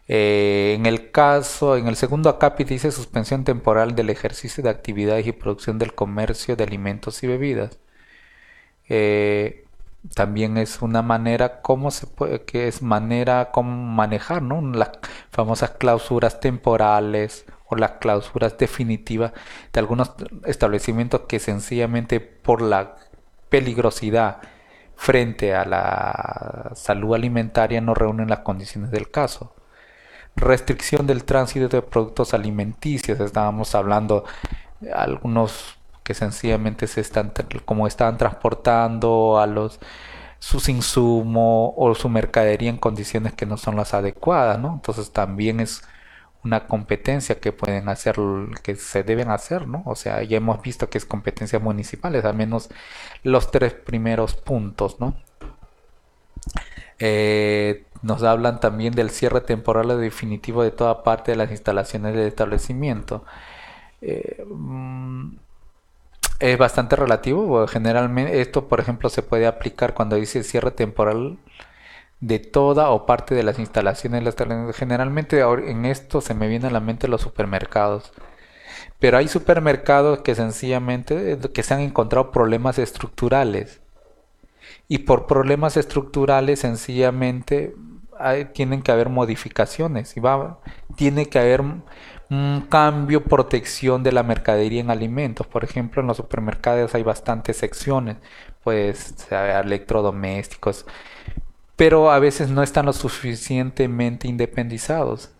En el segundo acápite dice suspensión temporal del ejercicio de actividades y producción del comercio de alimentos y bebidas. También es una manera como manejar, ¿no? Las famosas clausuras temporales o las clausuras definitivas de algunos establecimientos que sencillamente por la peligrosidad frente a la salud alimentaria no reúnen las condiciones del caso. Restricción del tránsito de productos alimenticios, estábamos hablando de algunos que sencillamente como están transportando sus insumos o su mercadería en condiciones que no son las adecuadas, ¿no? Entonces también es una competencia que pueden hacer, que se deben hacer, ¿no? O sea, ya hemos visto que es competencias municipales, al menos los tres primeros puntos, ¿no? Nos hablan también del cierre temporal o definitivo de toda parte de las instalaciones del establecimiento. Es bastante relativo, porque generalmente esto, por ejemplo, se puede aplicar cuando dice cierre temporal de toda o parte de las instalaciones. Generalmente en esto se me viene a la mente los supermercados. Pero hay supermercados que sencillamente que se han encontrado problemas estructurales. Y por problemas estructurales sencillamente tienen que haber modificaciones. Tiene que haber un cambio, protección de la mercadería en alimentos. Por ejemplo, en los supermercados hay bastantes secciones, pues electrodomésticos, pero a veces no están lo suficientemente independizados.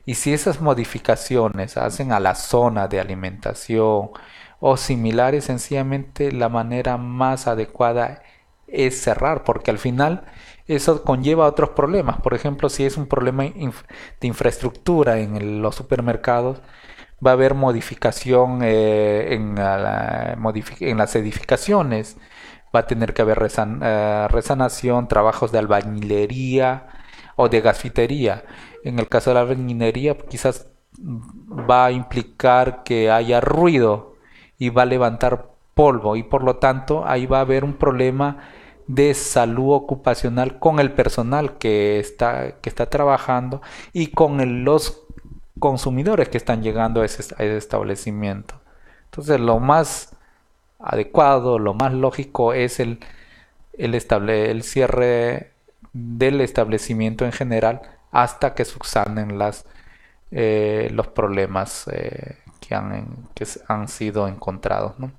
Y si esas modificaciones hacen a la zona de alimentación o similares, sencillamente la manera más adecuada es cerrar, porque al final eso conlleva otros problemas. Por ejemplo, si es un problema de infraestructura en los supermercados, va a haber modificación en las edificaciones, va a tener que haber resanación, trabajos de albañilería o de gasfitería. En el caso de la albañilería, quizás va a implicar que haya ruido y va a levantar polvo, y por lo tanto ahí va a haber un problema de salud ocupacional con el personal que está trabajando y con los consumidores que están llegando a ese establecimiento. Entonces lo más adecuado, lo más lógico es el cierre del establecimiento en general hasta que subsanen los problemas que han sido encontrados, ¿no?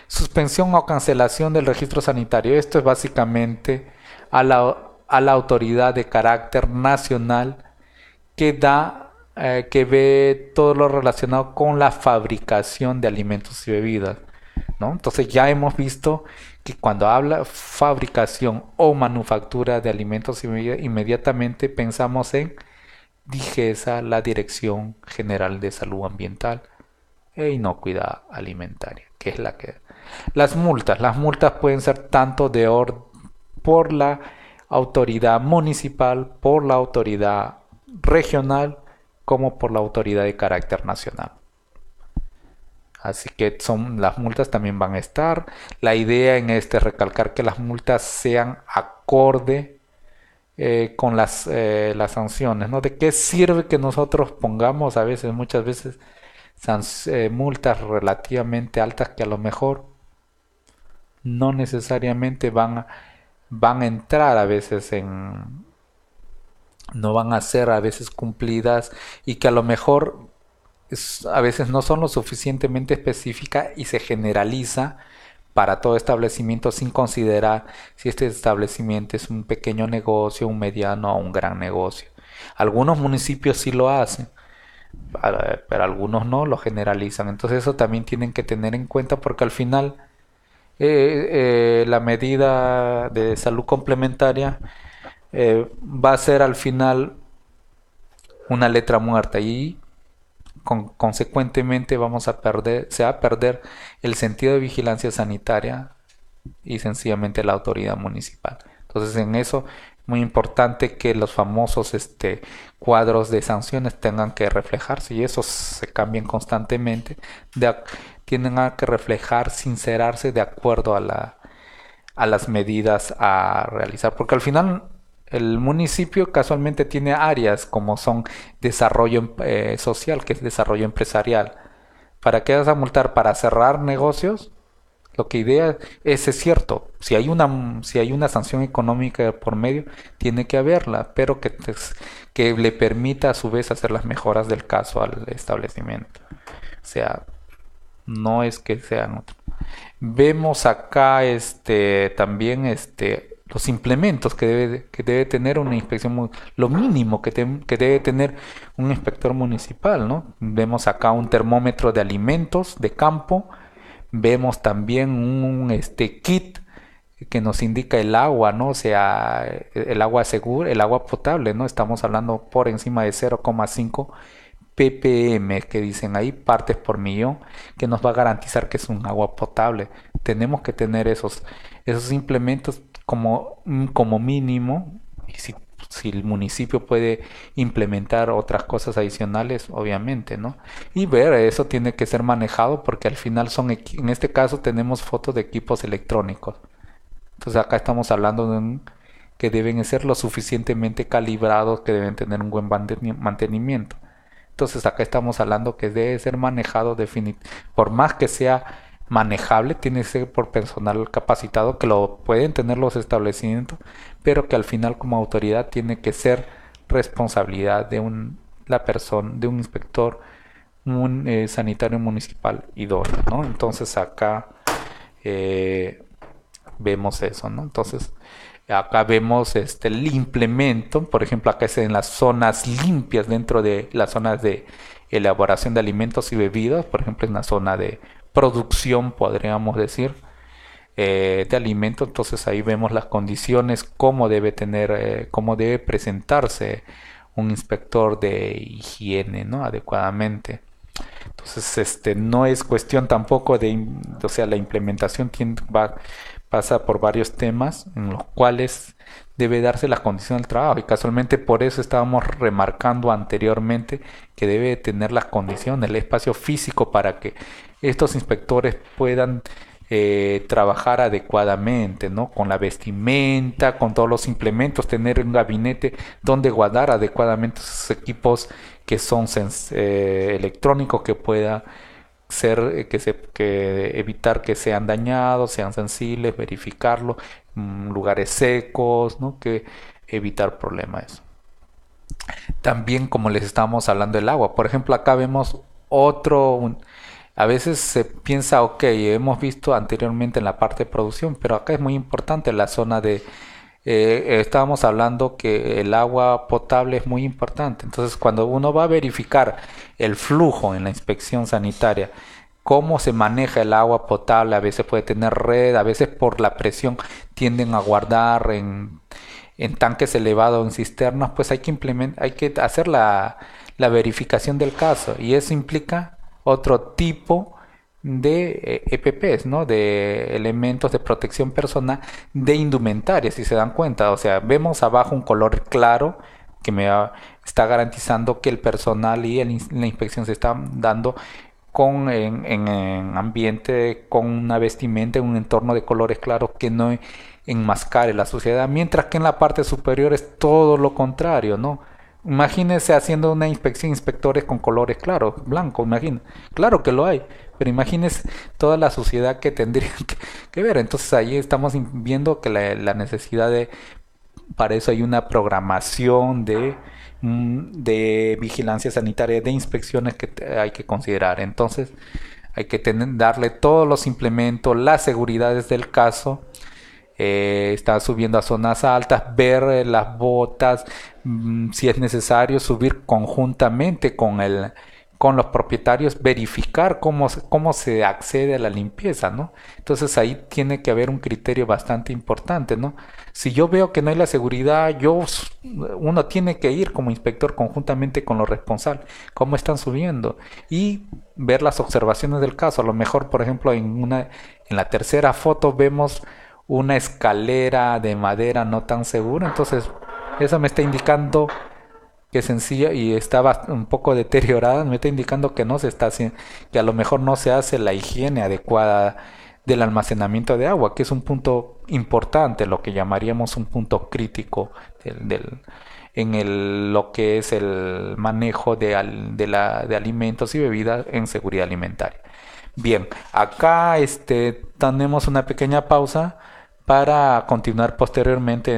Suspensión o cancelación del registro sanitario. Esto es básicamente a la autoridad de carácter nacional que ve todo lo relacionado con la fabricación de alimentos y bebidas, ¿no? Entonces ya hemos visto que cuando habla fabricación o manufactura de alimentos y bebidas, inmediatamente pensamos en DIGESA, la Dirección General de Salud Ambiental e Inocuidad Alimentaria, que es la que... Las multas pueden ser tanto por la autoridad municipal, por la autoridad regional, como por la autoridad de carácter nacional. Así que las multas también van a estar. La idea en este es recalcar que las multas sean acorde con las sanciones, ¿no? ¿De qué sirve que nosotros pongamos muchas veces multas relativamente altas que a lo mejor no necesariamente van a entrar a veces no van a ser a veces cumplidas, y que a lo mejor a veces no son lo suficientemente específicas y se generaliza para todo establecimiento sin considerar si este establecimiento es un pequeño negocio, un mediano o un gran negocio? Algunos municipios sí lo hacen, pero algunos no lo generalizan. Entonces eso también tienen que tener en cuenta, porque al final la medida de salud complementaria va a ser al final una letra muerta, y consecuentemente se va a perder el sentido de vigilancia sanitaria y sencillamente la autoridad municipal. Entonces en eso muy importante que los famosos cuadros de sanciones tengan que reflejarse, y esos se cambian constantemente, tienen que reflejar, sincerarse de acuerdo a las medidas a realizar, porque al final el municipio casualmente tiene áreas como son desarrollo social, que es desarrollo empresarial. ¿Para qué vas a multar? ¿Para cerrar negocios? Lo que idea es cierto, si hay una sanción económica por medio, tiene que haberla, pero que le permita a su vez hacer las mejoras del caso al establecimiento. O sea, no es que sean otros. Vemos acá también los implementos que debe tener una inspección, lo mínimo que debe tener un inspector municipal, ¿no? Vemos acá un termómetro de alimentos de campo. Vemos también un kit que nos indica el agua, ¿no? O sea, el agua segura, el agua potable, ¿no? Estamos hablando por encima de 0,5 ppm, que dicen ahí, partes por millón, que nos va a garantizar que es un agua potable. Tenemos que tener esos implementos como mínimo, y si Si el municipio puede implementar otras cosas adicionales, obviamente, ¿no? Y ver, eso tiene que ser manejado porque al final en este caso tenemos fotos de equipos electrónicos. Entonces acá estamos hablando que deben ser lo suficientemente calibrados, que deben tener un buen mantenimiento. Entonces acá estamos hablando que debe ser manejado por más que sea manejable, tiene que ser por personal capacitado, que lo pueden tener los establecimientos, pero que al final como autoridad tiene que ser responsabilidad de la persona, de un inspector sanitario municipal idóneo, ¿no? Entonces acá vemos eso, ¿no? Entonces acá vemos el implemento, por ejemplo, acá es en las zonas limpias dentro de las zonas de elaboración de alimentos y bebidas, por ejemplo, en la zona de producción, podríamos decir, de alimentos. Entonces ahí vemos las condiciones, cómo debe cómo debe presentarse un inspector de higiene, ¿no? Adecuadamente. Entonces, no es cuestión tampoco o sea, la implementación pasa por varios temas en los cuales debe darse las condiciones del trabajo, y casualmente por eso estábamos remarcando anteriormente que debe tener las condiciones, el espacio físico para que estos inspectores puedan trabajar adecuadamente, ¿no? Con la vestimenta, con todos los implementos, tener un gabinete donde guardar adecuadamente esos equipos que son electrónicos, que pueda ser que evitar que sean dañados, sean sensibles, verificarlo, lugares secos, ¿no? Que evitar problemas. También, como les estábamos hablando del agua, por ejemplo, acá vemos a veces se piensa, ok, hemos visto anteriormente en la parte de producción, pero acá es muy importante la zona de estábamos hablando que el agua potable es muy importante. Entonces, cuando uno va a verificar el flujo en la inspección sanitaria, cómo se maneja el agua potable, a veces puede tener red, a veces por la presión tienden a guardar en tanques elevados, en cisternas, pues hay que hacer la verificación del caso, y eso implica otro tipo de EPPs, ¿no? De elementos de protección personal, de indumentaria, si se dan cuenta. O sea, vemos abajo un color claro que está garantizando que el personal y la inspección se están dando en ambiente, con una vestimenta, en un entorno de colores claros que no enmascare la suciedad, mientras que en la parte superior es todo lo contrario, ¿no? Imagínense haciendo una inspección, inspectores con colores claros, blanco, imagínense. Claro que lo hay, pero imagínense toda la suciedad que tendrían que ver. Entonces ahí estamos viendo que la necesidad para eso hay una programación de vigilancia sanitaria, de inspecciones que hay que considerar. Entonces hay que darle todos los implementos, las seguridades del caso. Está subiendo a zonas altas, ver las botas, si es necesario subir conjuntamente con los propietarios, verificar cómo se accede a la limpieza, ¿no? Entonces ahí tiene que haber un criterio bastante importante, ¿no? Si yo veo que no hay la seguridad, uno tiene que ir como inspector conjuntamente con los responsables, cómo están subiendo, y ver las observaciones del caso. A lo mejor, por ejemplo, en la tercera foto vemos una escalera de madera no tan segura, entonces eso me está indicando que es sencilla y estaba un poco deteriorada, me está indicando que no se está haciendo, que a lo mejor no se hace la higiene adecuada del almacenamiento de agua, que es un punto importante, lo que llamaríamos un punto crítico lo que es el manejo de alimentos y bebidas en seguridad alimentaria. Bien, acá tenemos una pequeña pausa para continuar posteriormente.